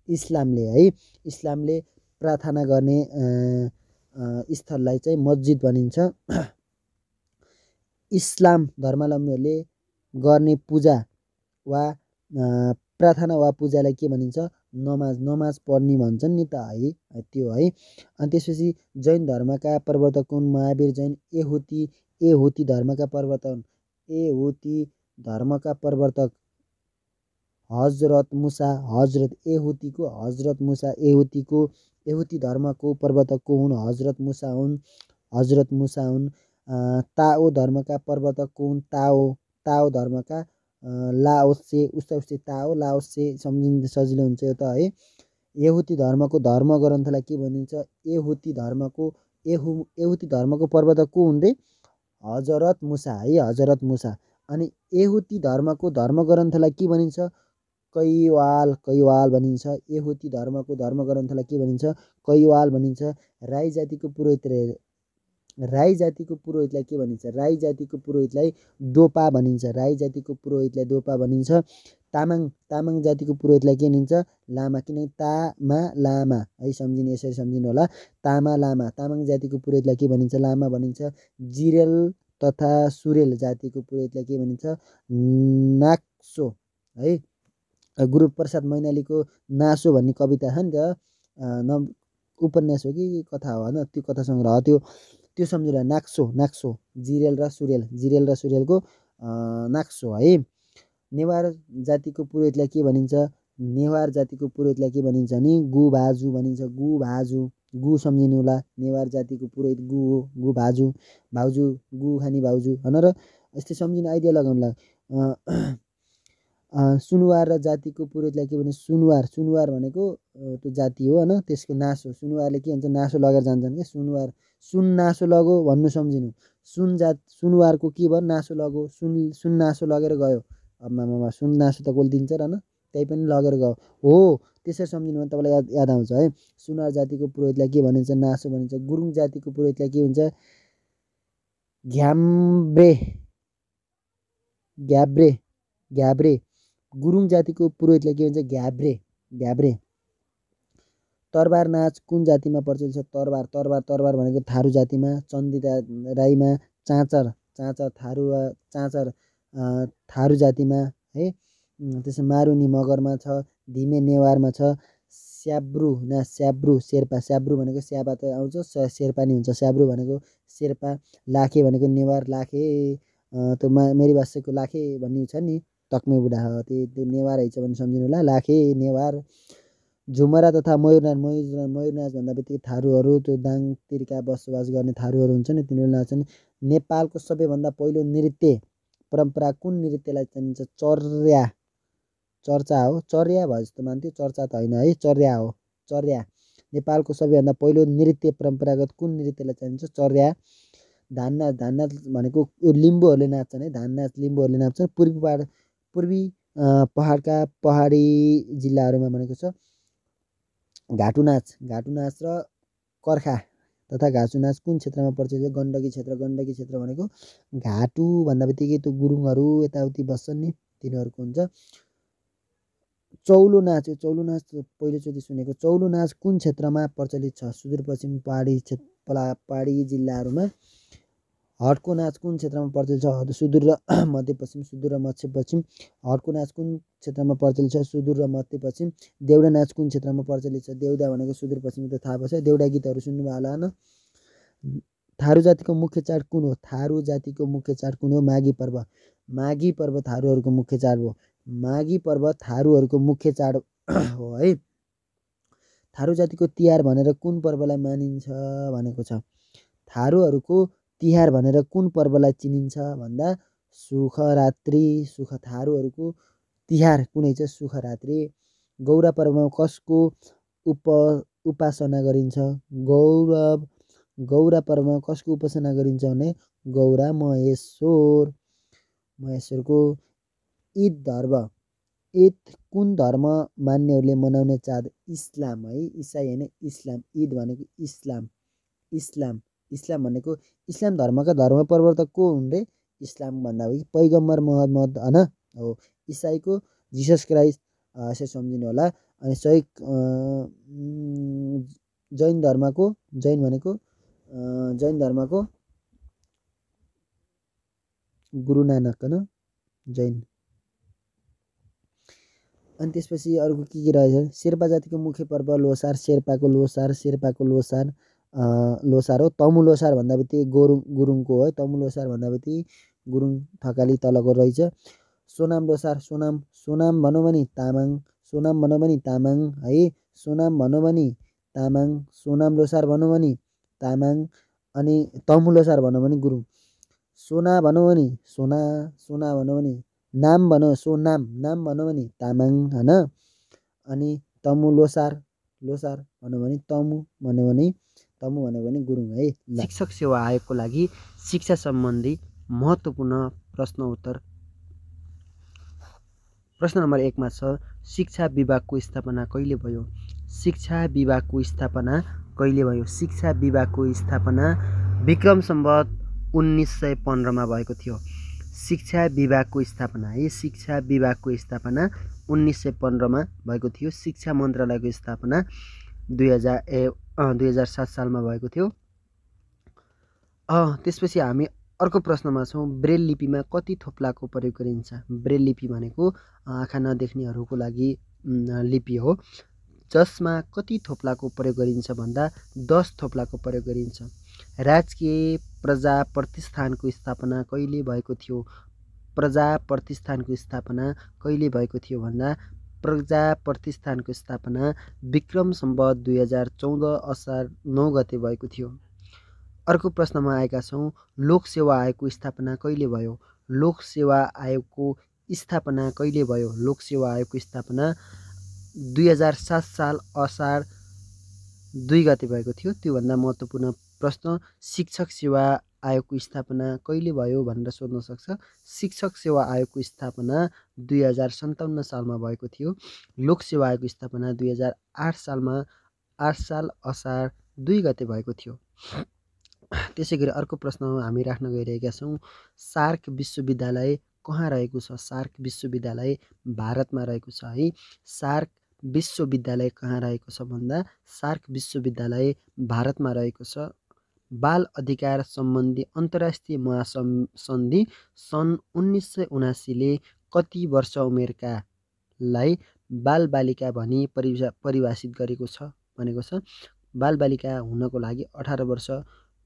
इस्लामले प्रार्थना गर्ने स्थललाई चाहिँ मस्जिद भनिन्छ। इस्लाम धर्मावलम्बीहरूले गर्ने पूजा वा प्रार्थना वा पूजालाई के भनिन्छ? नमाज पढ्ने भन्छन् नि त है, त्यो है। अनि त्यसपछि जैन धर्मका प्रवर्तक हुन्? महावीर जैन। यहुदी धर्मका प्रवर्तक हजरत मुसा। यहुदी धर्मको प्रवर्तक को हुन्? हजरत मुसा हुन्। ताओ धर्मका प्रवर्तक को हुन्? ताओ धर्मका लाओत्से। उस्तै ताओ लाओत्से सम्झिन सजिलो हुन्छ यो त है। यहुदी धर्मको धर्म ग्रन्थलाई के भनिन्छ? यहुदी धर्मको प्रवर्तक को हुन्? हजरत मुसा है, हजरत मुसा। अनि यहुदी धर्मको धर्म ग्रन्थलाई के भनिन्छ? कैवाल भनिन्छ। यहुदी धर्मको धर्म ग्रन्थलाई के भनिन्छ? कैवाल भनिन्छ। राई जातिको पुरोहितलाई के भनिन्छ? राई जातिको पुरोहितलाई डोपा भनिन्छ। तामाङ जातिको पुरोहितलाई के भनिन्छ? लामा। किनकि तामा लामा है, सम्झिने यसरी सम्झिनु होला। तामा लामा। तामाङ जातिको पुरोहितलाई के भनिन्छ? लामा भनिन्छ। जिरेल तथा सुरेल जातिको पुरोहितलाई के भनिन्छ? नाक्सो है। गुरूप्रसाद मैनालीको नासो भन्ने कविता छ नि त, उपन्यास हो कि कथा हो होइन, त्यो कथा सङ्ग्रह हो। त्यो सम्झिनु। नाक्सो जिरेल र सुरेलको नाक्सो है। नेवार जातिको पुरोहितलाई के भनिन्छ? नेवार जातिको पुरोहितलाई के भनिन्छ नि? गुभाजु भनिन्छ। गु सम्झिनु होला। नेवार जातिको पुरोहित गु हो। गुभाजु भाउजू, गु खानी भाउजू होइन र यस्तै सम्झिनु, आइडिया लगाउनुलाई। सुनुवार र जातिको पुरोहितलाई के भन्छ? सुनुवार भनेको त्यो जाति हो होइन, त्यसको नासो। सुनुवारले के भन्छ? नासो लगेर जान्छन् क्या। सुन नासो लगो भन्नु सम्झिनु। सुनुवारको के भयो? नासो लगो। सुन नासो लगेर गयो। आमामा, सुन नासो त कसले दिन्छ र होइन, त्यही पनि लगेर गयो हो। त्यसरी सम्झिनु भने तपाईँलाई याद आउँछ है। सुनुवार जातिको पुरोहितलाई के भनिन्छ? नासो भनिन्छ। गुरुङ जातिको पुरोहितलाई के भन्छ? घ्याब्रे। गुरुङ जातिको पुरोहितलाई के भन्छ? घ्याब्रे। तरबार नाच कुन जातिमा प्रचलित छ? तरबार भनेको थारू जातिमा, चन्दी राईमा, चाँचर थारू जातिमा है। त्यसमा मारुनी मगरमा छ, धिमे नेवारमा छ, स्याब्रु शेर्पा। स्याब्रु भनेको स्याबा त आउँछ, शेर्पा नि हुन्छ। स्याब्रु भनेको शेर्पा, लाखे भनेको नेवार। लाखे त्यो मेरी भाषाको लाखे भन्ने छ नि, तक्मे बुढा हो, त्यो नेवार रहेछ भने सम्झिनु होला। लाखे नेवार। झुमरा तथा मयूर नाच भन्दा बित्तिकै थारूहरू, त्यो दाङतिरका बसोबास गर्ने थारूहरू हुन्छ नि, तिनीहरू नाच्छन्। नेपालको सबैभन्दा पहिलो नृत्य परम्परा कुन नृत्यलाई चिनिन्छ? चर्या, चर्चा हो, चर्या भयो जस्तो मान्थ्यो, चर्चा त होइन है, चर्या हो, चर्या। नेपालको सबैभन्दा पहिलो नृत्य परम्परागत कुन नृत्यलाई चाहिन्छ? चर्या। धान नाच, धान नाच भनेको यो लिम्बूहरूले नाच्छन् है, धान नाच लिम्बूहरूले नाच्छन्। पूर्वी पहाडका पहाडी जिल्लाहरूमा भनेको छ घाटु नाच, घाटु नाच र कर्खा तथा घाँसु नाच कुन क्षेत्रमा प्रचलित छ? गण्डकी क्षेत्र। गण्डकी क्षेत्र भनेको घाटु भन्दा बित्तिकै त्यो गुरुङहरू यताउति बस्छन् नि, तिनीहरूको हुन्छ। चौलो नाच, यो चौलो नाच पहिलोचोटि सुनेको। चौलो नाच कुन क्षेत्रमा प्रचलित छ? सुदूरपश्चिम पहाडी जिल्लाहरूमा। हड्को नाच कुन क्षेत्रमा प्रचलित छ? सुदूर र मध्यपश्चिम, सुदूर र मध्यपश्चिम। हड्को नाच कुन क्षेत्रमा प्रचलित छ? सुदूर र मध्यपश्चिम। देउडा नाच कुन क्षेत्रमा प्रचलित छ? देउडा भनेको सुदूरपश्चिम, त थाहा भएछ। देउडा गीतहरू सुन्नुभयो होला न। थारू जातिको मुख्य चाड कुन हो? थारू जातिको मुख्य चाड कुन हो? माघी पर्व। माघी पर्व थारूहरूको मुख्य चाड हो। माघी पर्व थारूहरूको मुख्य चाड हो है। थारू जातिको तिहार भनेर कुन पर्वलाई मानिन्छ भनेको छ? थारूहरूको तिहार भनेर कुन पर्वलाई चिनिन्छ भन्दा सुखरात्रि। थारूहरूको तिहार कुनै छ? सुखरात्रि। गौरा पर्वमा कसको उपासना गरिन्छ? गौरा पर्वमा कसको उपासना गरिन्छ भने गौरा महेश्वर, महेश्वरको। ईद कुन धर्म मान्नेहरूले मनाउने चाड? इस्लाम है, इसाई होइन, इस्लाम। ईद भनेको इस्लाम, इस्लाम भनेको इस्लाम धर्मका धर्म प्रवर्तक को हुन् रे? इस्लाम भन्दा हो कि पैगम्बर मोहम्मद होइन हो। इसाईको जिसस क्राइस्ट यसरी सम्झिनु होला। अनि जैन धर्मको, जैन धर्मको गुरु नानक होइन, जैन। अनि त्यसपछि अर्को के रहेछ? शेर्पा जातिको मुख्य पर्व लोसार। शेर्पाको लोसार हो। तमु लोसार भन्दा बित्तिकै गुरुङको है। तमु लोसार भन्दा बित्तिकै गुरुङ थकाली तलको रहेछ। सोनाम लोसार, सोनाम भनौँ भने तामाङ, सोनाम भनौँ भने तामाङ है। सोनाम भनौँ भने तामाङ, सोनाम लोसार भनौँ भने तामाङ। अनि तमु लोसार भनौँ भने गुरुङ। सोना भनौँ भने सोना भनौँ भने नाम भनौँ भने तामाङ होइन। अनि तमु लोसार भनौँ भने तमु भन्यो भने गुरुङ है। शिक्षक सेवा आयोगको लागि शिक्षा सम्बन्धी महत्त्वपूर्ण प्रश्न उत्तर। प्रश्न नम्बर 1 मा छ शिक्षा विभागको स्थापना कहिले भयो? शिक्षा विभागको स्थापना विक्रम सम्वत 1915 मा भएको थियो। शिक्षा विभागको स्थापना 1915 मा भएको थियो। शिक्षा मन्त्रालयको स्थापना 2007 सालमा भएको थियो। त्यसपछि हामी अर्को प्रश्नमा छौँ। ब्रेल लिपिमा कति थोप्लाको प्रयोग गरिन्छ? ब्रेल लिपि भनेको आँखा नदेख्नेहरूको लागि लिपि हो, जसमा कति थोप्लाको प्रयोग गरिन्छ भन्दा 10 थोप्लाको प्रयोग गरिन्छ। राजकीय प्रजा प्रतिष्ठानको स्थापना कहिले भएको थियो? प्रजा प्रतिष्ठानको स्थापना कहिले भएको थियो भन्दा प्रजा प्रतिष्ठानको स्थापना विक्रम सम्वत 2014 असार 9 गते भएको थियो। अर्को प्रश्नमा आएका छौँ। लोक सेवा आयोगको स्थापना कहिले भयो? लोक सेवा आयोगको स्थापना कहिले भयो? लोक सेवा आयोगको स्थापना 2007 साल असार 2 गते भएको थियो। त्योभन्दा महत्त्वपूर्ण प्रश्न शिक्षक सेवा आयोगको स्थापना कहिले भयो भनेर सोध्न सक्छ। शिक्षक सेवा आयोगको स्थापना 2057 सालमा भएको थियो। लोक सेवा आयोगको स्थापना 2008 साल असार 2 गते भएको थियो। त्यसै गरी अर्को प्रश्न हामी राख्न गइरहेका छौँ। सार्क विश्वविद्यालय कहाँ रहेको छ? सार्क विश्वविद्यालय भारतमा रहेको छ है। सार्क विश्वविद्यालय कहाँ रहेको छ भन्दा सार्क विश्वविद्यालय भारतमा रहेको छ। बाल अधिकार सम्बन्धी अन्तर्राष्ट्रिय महासन्धि सन् 1979 ले कति वर्ष उमेरकालाई बालबालिका भनी परिभाषित गरेको छ भनेको छ। बालबालिका हुनको लागि 18 वर्ष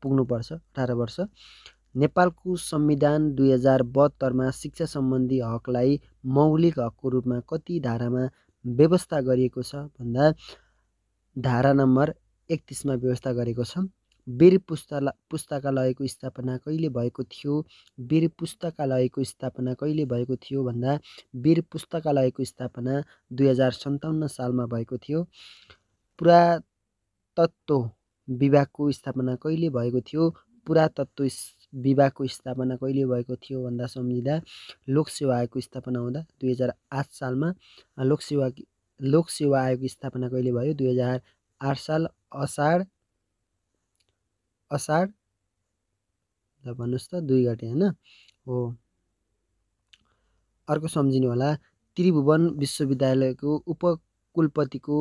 पुग्नुपर्छ, 18 वर्ष। नेपालको संविधान 2072 मा शिक्षा सम्बन्धी हकलाई मौलिक हकको रूपमा कति धारामा व्यवस्था गरिएको छ भन्दा धारा नम्बर 31 मा व्यवस्था गरेको छ। वीर पुस्तकालयको स्थापना कहिले भएको थियो? वीर पुस्तकालयको स्थापना कहिले भएको थियो भन्दा वीर पुस्तकालयको स्थापना 2057 सालमा भएको थियो। पुरातत्व विभागको स्थापना कहिले भएको थियो? पुरातत्व विभागको स्थापना कहिले भएको थियो भन्दा सम्झिँदा लोकसेवा आयोगको स्थापना हुँदा 2008 सालमा। लोकसेवा आयोग स्थापना कहिले भयो? 2008 साल असाढ ल भन्नुहोस् त 2 गते होइन हो। अर्को सम्झिनु होला, त्रिभुवन विश्वविद्यालयको उपकुलपतिको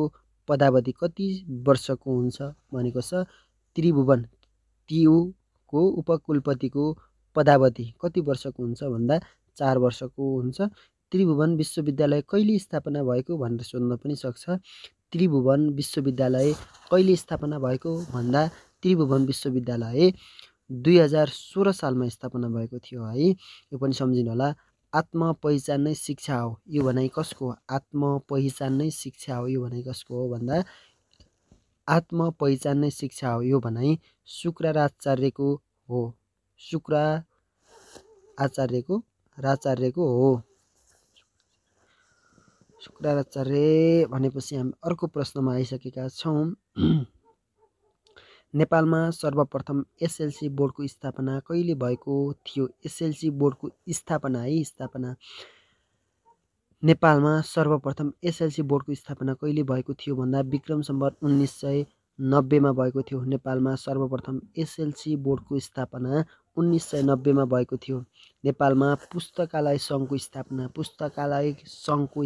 पदावधि कति वर्षको हुन्छ भनेको छ। त्रिभुवन TU को उपकुलपतिको पदावधि कति वर्षको हुन्छ भन्दा 4 वर्षको हुन्छ। त्रिभुवन विश्वविद्यालय कहिले स्थापना भएको भनेर सोध्न पनि सक्छ। त्रिभुवन विश्वविद्यालय कहिले स्थापना भएको भन्दा त्रिभुवन विश्वविद्यालय 2016 सालमा स्थापना भएको थियो है। यो पनि सम्झिनु होला। आत्म पहिचान नै शिक्षा हो, यो भनाइ कसको हो? आत्म पहिचान नै शिक्षा हो, यो भनाइ कसको हो भन्दा आत्म पहिचान नै शिक्षा हो, यो भनाइ शुक्राचार्यको हो। शुक्राचार्यको हो। शुक्राचार्य भनेपछि हामी अर्को प्रश्नमा आइसकेका छौँ। नेपालमा सर्वप्रथम SLC बोर्डको स्थापना कहिले भएको थियो? SLC बोर्डको स्थापना है, स्थापना। नेपालमा सर्वप्रथम SLC बोर्डको स्थापना कहिले भएको थियो भन्दा विक्रम सम्वत 1990 मा भएको थियो। नेपालमा सर्वप्रथम SLC बोर्डको स्थापना 1990 मा भएको थियो। नेपालमा पुस्तकालय सङ्घको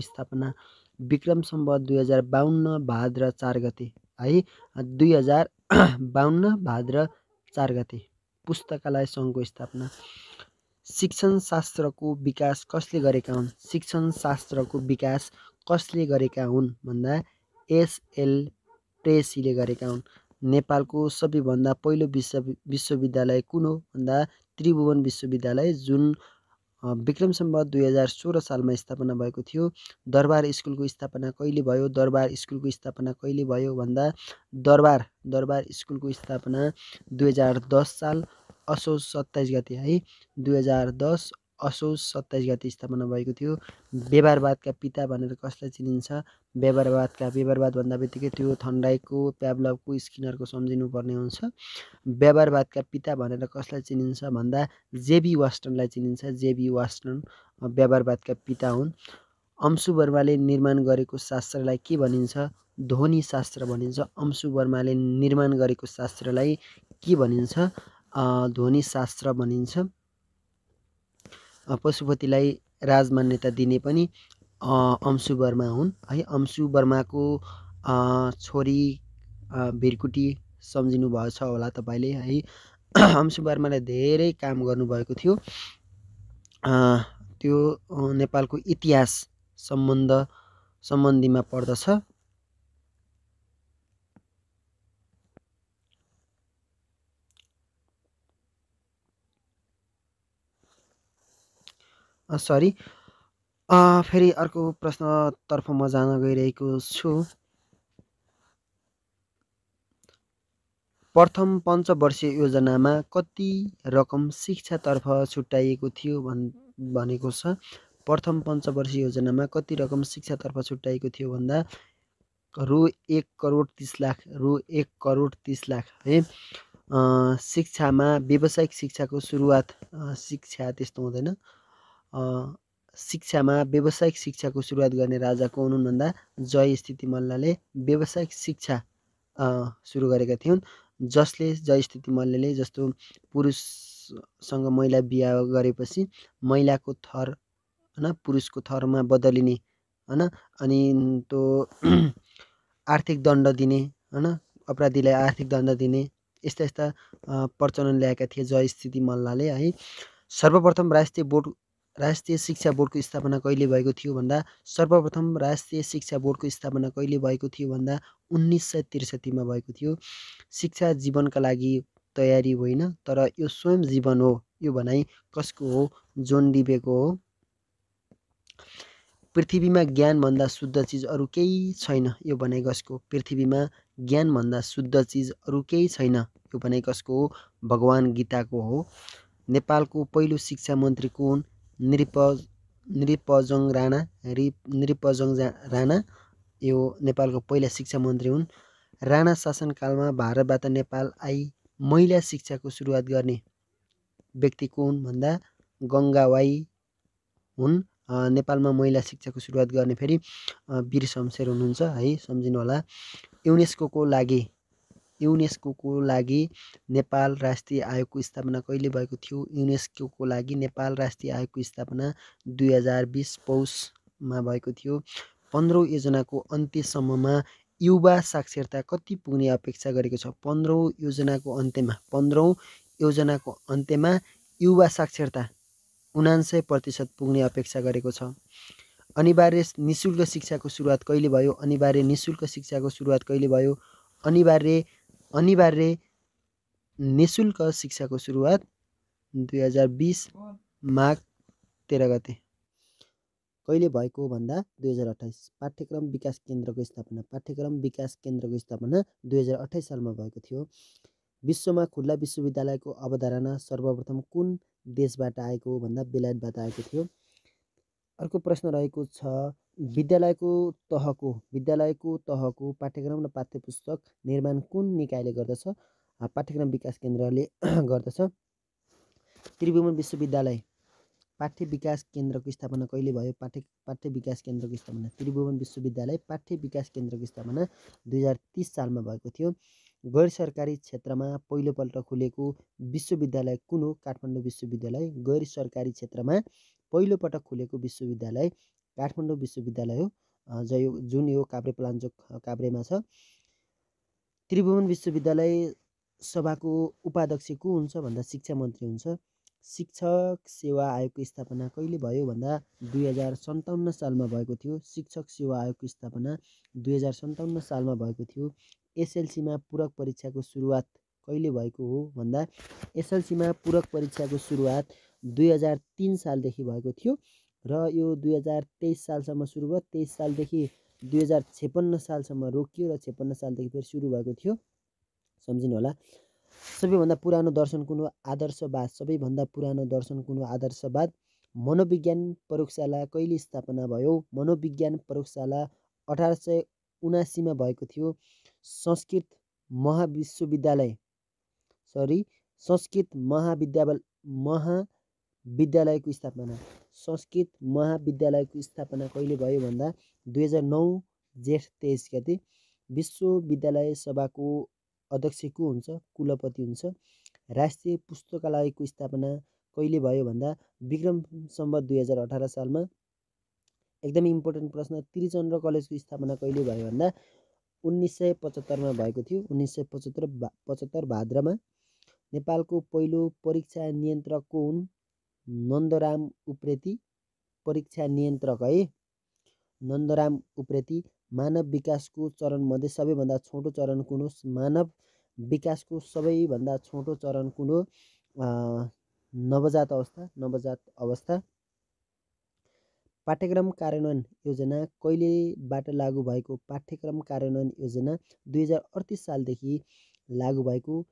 स्थापना विक्रम सम्वत 2052 भाद्र 4 गते है। 2052 भाद्र 4 गते पुस्तकालय सङ्घको स्थापना। शिक्षण शास्त्रको विकास कसले गरेका हुन्? शिक्षण शास्त्रको विकास कसले गरेका हुन् भन्दा SL प्रेसीले गरेका हुन्। नेपालको सबैभन्दा पहिलो विश्वविद्यालय कुन हो भन्दा त्रिभुवन विश्वविद्यालय, जुन विक्रम सम्वत 2016 सालमा स्थापना भएको थियो। दरबार स्कुलको स्थापना कहिले भयो? दरबार स्कुलको स्थापना कहिले भयो भन्दा दरबार स्कुलको स्थापना 2010 साल असोज 27 गते है। 2010 असोज 27 गते स्थापना भएको थियो। व्यवहारवादका पिता भनेर कसलाई चिनिन्छ? व्यवहारवाद भन्दा बित्तिकै त्यो थर्नडाइकको, प्याभलभको, स्किनरको सम्झिनुपर्ने हुन्छ। व्यवहारवादका पिता भनेर कसलाई चिनिन्छ भन्दा JB वाटसनलाई चिनिन्छ। JB वाटसन व्यवहारवादका पिता हुन्। अंशु वर्माले निर्माण गरेको शास्त्रलाई के भनिन्छ? ध्वनि शास्त्र भनिन्छ। अंशु वर्माले निर्माण गरेको शास्त्रलाई के भनिन्छ? ध्वनि शास्त्र भनिन्छ। पशुपतिलाई राजमान्यता दिने पनि अंशु वर्मा हुन् है। अंशु वर्माको छोरी भिरकुटी सम्झिनु भएछ होला तपाईँले है। अंशु वर्माले धेरै काम गर्नुभएको थियो। त्यो नेपालको इतिहास सम्बन्धीमा पर्दछ। फेरि अर्को प्रश्नतर्फ म जान गइरहेको छु। प्रथम पञ्चवर्षीय योजनामा कति रकम शिक्षातर्फ छुट्याइएको थियो भनेको छ। प्रथम पञ्चवर्षीय योजनामा कति रकम शिक्षातर्फ छुट्याइएको थियो भन्दा रु 1 करोड 30 लाख, रु 1 करोड 30 लाख है। शिक्षामा व्यावसायिक शिक्षाको सुरुवात, शिक्षा त्यस्तो हुँदैन। शिक्षामा व्यावसायिक शिक्षाको सुरुवात गर्ने राजा को हुन् भन्दा जय स्थिति मल्लले व्यावसायिक शिक्षा सुरु गरेका थिउन्। जसले जय स्थिति मल्लले जस्तो पुरुषसँग महिला बिहा गरेपछि महिलाको थर होइन पुरुषको थरमा बदलिने होइन, अनि त्यो आर्थिक दण्ड दिने होइन, अपराधीलाई आर्थिक दण्ड दिने यस्ता प्रचलन ल्याएका थिए जय स्थिति मल्लले है। सर्वप्रथम राष्ट्रिय शिक्षा बोर्डको स्थापना कहिले भएको थियो भन्दा सर्वप्रथम राष्ट्रिय शिक्षा बोर्डको स्थापना कहिले भएको थियो भन्दा 1963 मा भएको थियो। शिक्षा जीवनका लागि तयारी होइन तर यो स्वयं जीवन हो, यो भनाइ कसको हो? जोन डिबेको हो। पृथ्वीमा ज्ञानभन्दा शुद्ध चिज अरू केही छैन, यो भनाइ कसको? पृथ्वीमा ज्ञानभन्दा शुद्ध चिज अरू केही छैन। यो भने कसको हो? भगवान गीताको हो। नेपालको पहिलो शिक्षा मन्त्री को हुन्? नृपजङ राणा। यो नेपालको पहिला शिक्षा मन्त्री हुन्। राणा शासनकालमा भारतबाट नेपाल आई महिला शिक्षाको सुरुवात गर्ने व्यक्ति को हुन् भन्दा गङ्गाबाई हुन्। नेपालमा महिला शिक्षाको सुरुवात गर्ने फेरि वीर शमशेर हुनुहुन्छ है, सम्झिनु होला। युनेस्को लागि नेपाल राष्ट्रिय आयोगको स्थापना कहिले भएको थियो? युनेस्को लागि नेपाल राष्ट्रिय आयोगको स्थापना 2020 पौषमा भएको थियो। 15औं योजनाको अन्त्यसम्ममा युवा साक्षरता कति पुग्ने अपेक्षा गरेको छ? 15औं योजनाको अन्त्यमा युवा साक्षरता 99% पुग्ने अपेक्षा गरेको छ। अनिवार्य निशुल्क शिक्षाको सुरुवात कहिले भयो? अनिवार्य निशुल्क शिक्षाको सुरुवात कहिले भयो? अनिवार्य निशुल्क शिक्षाको सुरुवात 2020 माघ 13 गते। कहिले भएको भन्दा 2028। पाठ्यक्रम विकास केन्द्रको स्थापना 2028 सालमा भएको थियो। विश्वमा खुल्ला विश्वविद्यालयको अवधारणा सर्वप्रथम कुन देशबाट आएको हो भन्दा बेलायतबाट आएको थियो। अर्को प्रश्न रहेको छ, विद्यालयको तहको पाठ्यक्रम र पाठ्यपुस्तक निर्माण कुन निकायले गर्दछ? पाठ्यक्रम विकास केन्द्रले गर्दछ। त्रिभुवन विश्वविद्यालय पाठ्य विकास केन्द्रको स्थापना कहिले भयो? पाठ्य विकास केन्द्रको स्थापना त्रिभुवन विश्वविद्यालय पाठ्य विकास केन्द्रको स्थापना 2030 सालमा भएको थियो। गैर सरकारी क्षेत्रमा पहिलोपल्ट खुलेको विश्वविद्यालय कुन हो? काठमाडौँ विश्वविद्यालय। गैर सरकारी क्षेत्रमा पहिलोपटक खुलेको विश्वविद्यालय काठमाडौँ विश्वविद्यालय हो, जुन यो काभ्रेमा छ। त्रिभुवन विश्वविद्यालय सभाको उपाध्यक्ष को हुन्छ भन्दा शिक्षा मन्त्री हुन्छ। शिक्षक सेवा आयोगको स्थापना कहिले भयो भन्दा 2057 सालमा भएको थियो। शिक्षक सेवा आयोगको स्थापना 2057 सालमा भएको थियो। एसएलसीमा पूरक परीक्षाको सुरुवात कहिले भएको हो भन्दा एसएलसीमा पूरक परीक्षाको सुरुवात 2003 सालदेखि भएको थियो र यो 2023 सालसम्म सुरु भयो। 23 सालदेखि 2056 सालसम्म रोकियो र 56 सालदेखि फेरि सुरु भएको थियो, सम्झिनु होला। सबैभन्दा पुरानो दर्शन कुन हो? आदर्शवाद। सबैभन्दा पुरानो दर्शन कुन हो? आदर्शवाद। मनोविज्ञान प्रयोगशाला कहिले स्थापना भयो? मनोविज्ञान प्रयोगशाला 1879 मा भएको थियो। संस्कृत महाविद्यालयको स्थापना कहिले भयो भन्दा 2009 जेठ 23 गते। विश्वविद्यालय सभाको अध्यक्ष को हुन्छ? कुलपति हुन्छ। राष्ट्रिय पुस्तकालयको स्थापना कहिले भयो भन्दा विक्रम सम्वत 2018 सालमा। एकदमै इम्पोर्टेन्ट प्रश्न, त्रिचन्द्र कलेजको स्थापना कहिले भयो भन्दा 1975 मा भएको थियो। 1975 भाद्रमा। नेपालको पहिलो परीक्षा नियन्त्रक को हुन्? नन्दराम उप्रेती। परीक्षा नियन्त्रक है नन्दराम उप्रेती। मानव विकासको चरणमध्ये सबैभन्दा छोटो चरण कुन हो? मानव विकासको सबैभन्दा छोटो चरण कुन हो? नवजात अवस्था। पाठ्यक्रम कार्यान्वयन योजना कहिलेबाट लागू भएको? पाठ्यक्रम कार्यान्वयन योजना 2038 सालदेखि लागू भएको।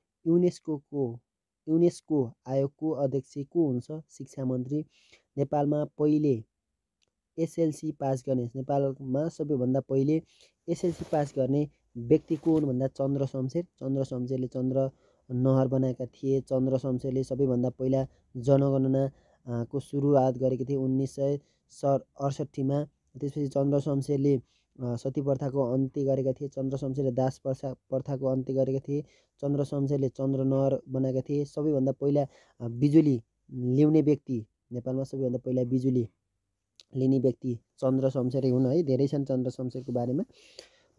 युनेस्को आयोगको अध्यक्ष को हुन्छ? शिक्षा मन्त्री। नेपालमा पहिले एसएलसी पास गर्ने नेपालमा सबैभन्दा पहिले एसएलसी पास गर्ने व्यक्ति को हुन् भन्दा चन्द्र शमशेर। चन्द्र शमशेरले चन्द्र नहर बनाएका थिए। चन्द्र शमशेरले सबैभन्दा पहिला जनगणना को सुरुवात गरेको थिए 1968 मा। त्यसपछि चन्द्र शमशेरले सती प्रथाको अन्त्य गरेका थिए। चन्द्र शमशेरले दास प्रथाको अन्त्य गरेका थिए। चन्द्र शमशेरले चन्द्र नहर बनाएका थिए। सबैभन्दा पहिला बिजुली ल्याउने व्यक्ति नेपालमा सबैभन्दा पहिला बिजुली लिने व्यक्ति चन्द्र शमशेरै हुन् है। धेरै छन् चन्द्र शमशेरको बारेमा,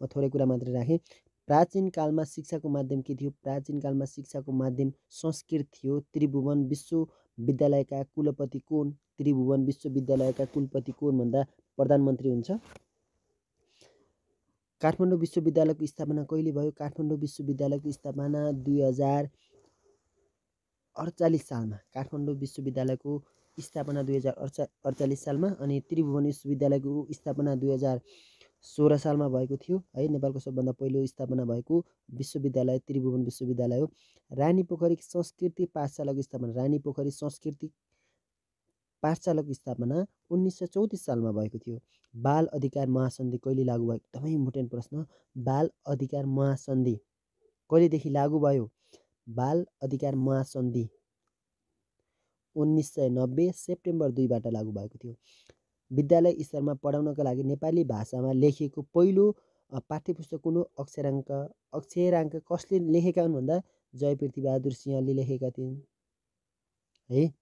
म थोरै कुरा मात्रै राखेँ। प्राचीन कालमा शिक्षाको माध्यम के थियो? प्राचीन कालमा शिक्षाको माध्यम संस्कृत थियो। त्रिभुवन विश्वविद्यालयका कुलपति को हुन्? त्रिभुवन विश्वविद्यालयका कुलपति को हुन् भन्दा प्रधानमन्त्री हुन्छ। काठमाडौँ विश्वविद्यालयको स्थापना कहिले भयो? काठमाडौँ विश्वविद्यालयको स्थापना 2048 सालमा। काठमाडौँ विश्वविद्यालयको स्थापना 2048 सालमा। अनि त्रिभुवन विश्वविद्यालयको स्थापना 16 सालमा भएको थियो है। नेपालको सबभन्दा पहिलो स्थापना भएको विश्वविद्यालय त्रिभुवन विश्वविद्यालय हो। रानीपोखरी संस्कृति पाठशालाको स्थापना, रानीपोखरी संस्कृति पाठशालाको स्थापना 1934 सालमा भएको थियो। बाल अधिकार महासन्धि कहिले लागू भयो? एकदमै इम्पोर्टेन्ट प्रश्न। बाल अधिकार महासन्धि कहिलेदेखि लागू भयो? बाल अधिकार महासन्धि 1990 सेप्टेम्बर 2बाट लागू भएको थियो। विद्यालय स्तरमा पढाउनका लागि नेपाली भाषामा लेखिएको पहिलो पाठ्यपुस्तक कुन हो? अक्षराङ्क कसले लेखेका हुन् भन्दा जयपृथ्वीबहादुर सिंहले लेखेका थिए है।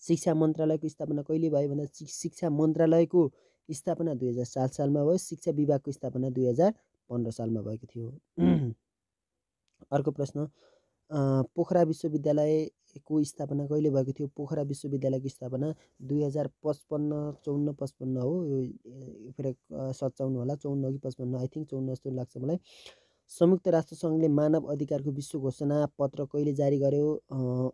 शिक्षा मन्त्रालयको स्थापना कहिले भयो भन्दा शिक्षा मन्त्रालयको स्थापना 2007 सालमा भयो। शिक्षा विभागको स्थापना 2015 सालमा भएको थियो। अर्को प्रश्न, पोखरा विश्वविद्यालयको स्थापना कहिले भएको थियो? पोखरा विश्वविद्यालयको स्थापना 2055 हो। यो फेरि सच्याउनु होला, 54 हो कि 55, आई थिङ्क 54 जस्तो लाग्छ मलाई। संयुक्त राष्ट्र सङ्घले मानव अधिकारको विश्व घोषणा पत्र कहिले जारी गर्यो?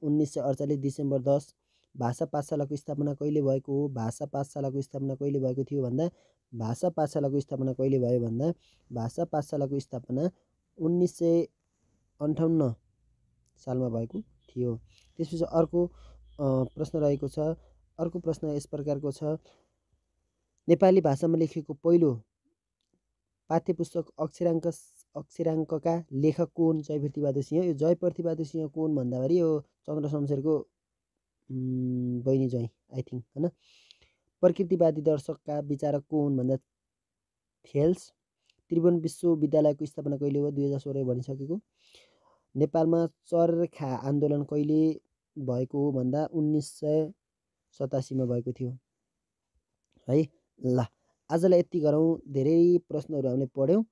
1948 डिसेम्बर 10। भाषा पाठशालाको स्थापना कहिले भएको हो? भाषा पाठशालाको स्थापना कहिले भएको थियो भन्दा भाषा पाठशालाको स्थापना कहिले भयो भन्दा भाषा पाठशालाको स्थापना 1958 सालमा भएको थियो। त्यसपछि अर्को प्रश्न रहेको छ। अर्को प्रश्न यस प्रकारको छ, नेपाली भाषामा लेखिएको पहिलो पाठ्यपुस्तक अक्षराङ्कका लेखक को हुन्? जयपृथ्वीबहादुर सिंह। यो जयपृथ्वीबहादुर सिंह को हुन् भन्दाखेरि यो चन्द्र शमशेरको बहिनी ज्वाइँ आई थिङ्क होइन। प्रकृतिवादी दर्शकका विचारक को हुन् भन्दा थेल्स। त्रिभुवन विश्वविद्यालयको स्थापना कहिले हो? 2016 भनिसकेको। नेपालमा चरखा आन्दोलन कहिले भएको हो भन्दा 1987 मा भएको थियो है। ल आजलाई यति गरौँ। धेरै प्रश्नहरू हामीले पढ्यौँ।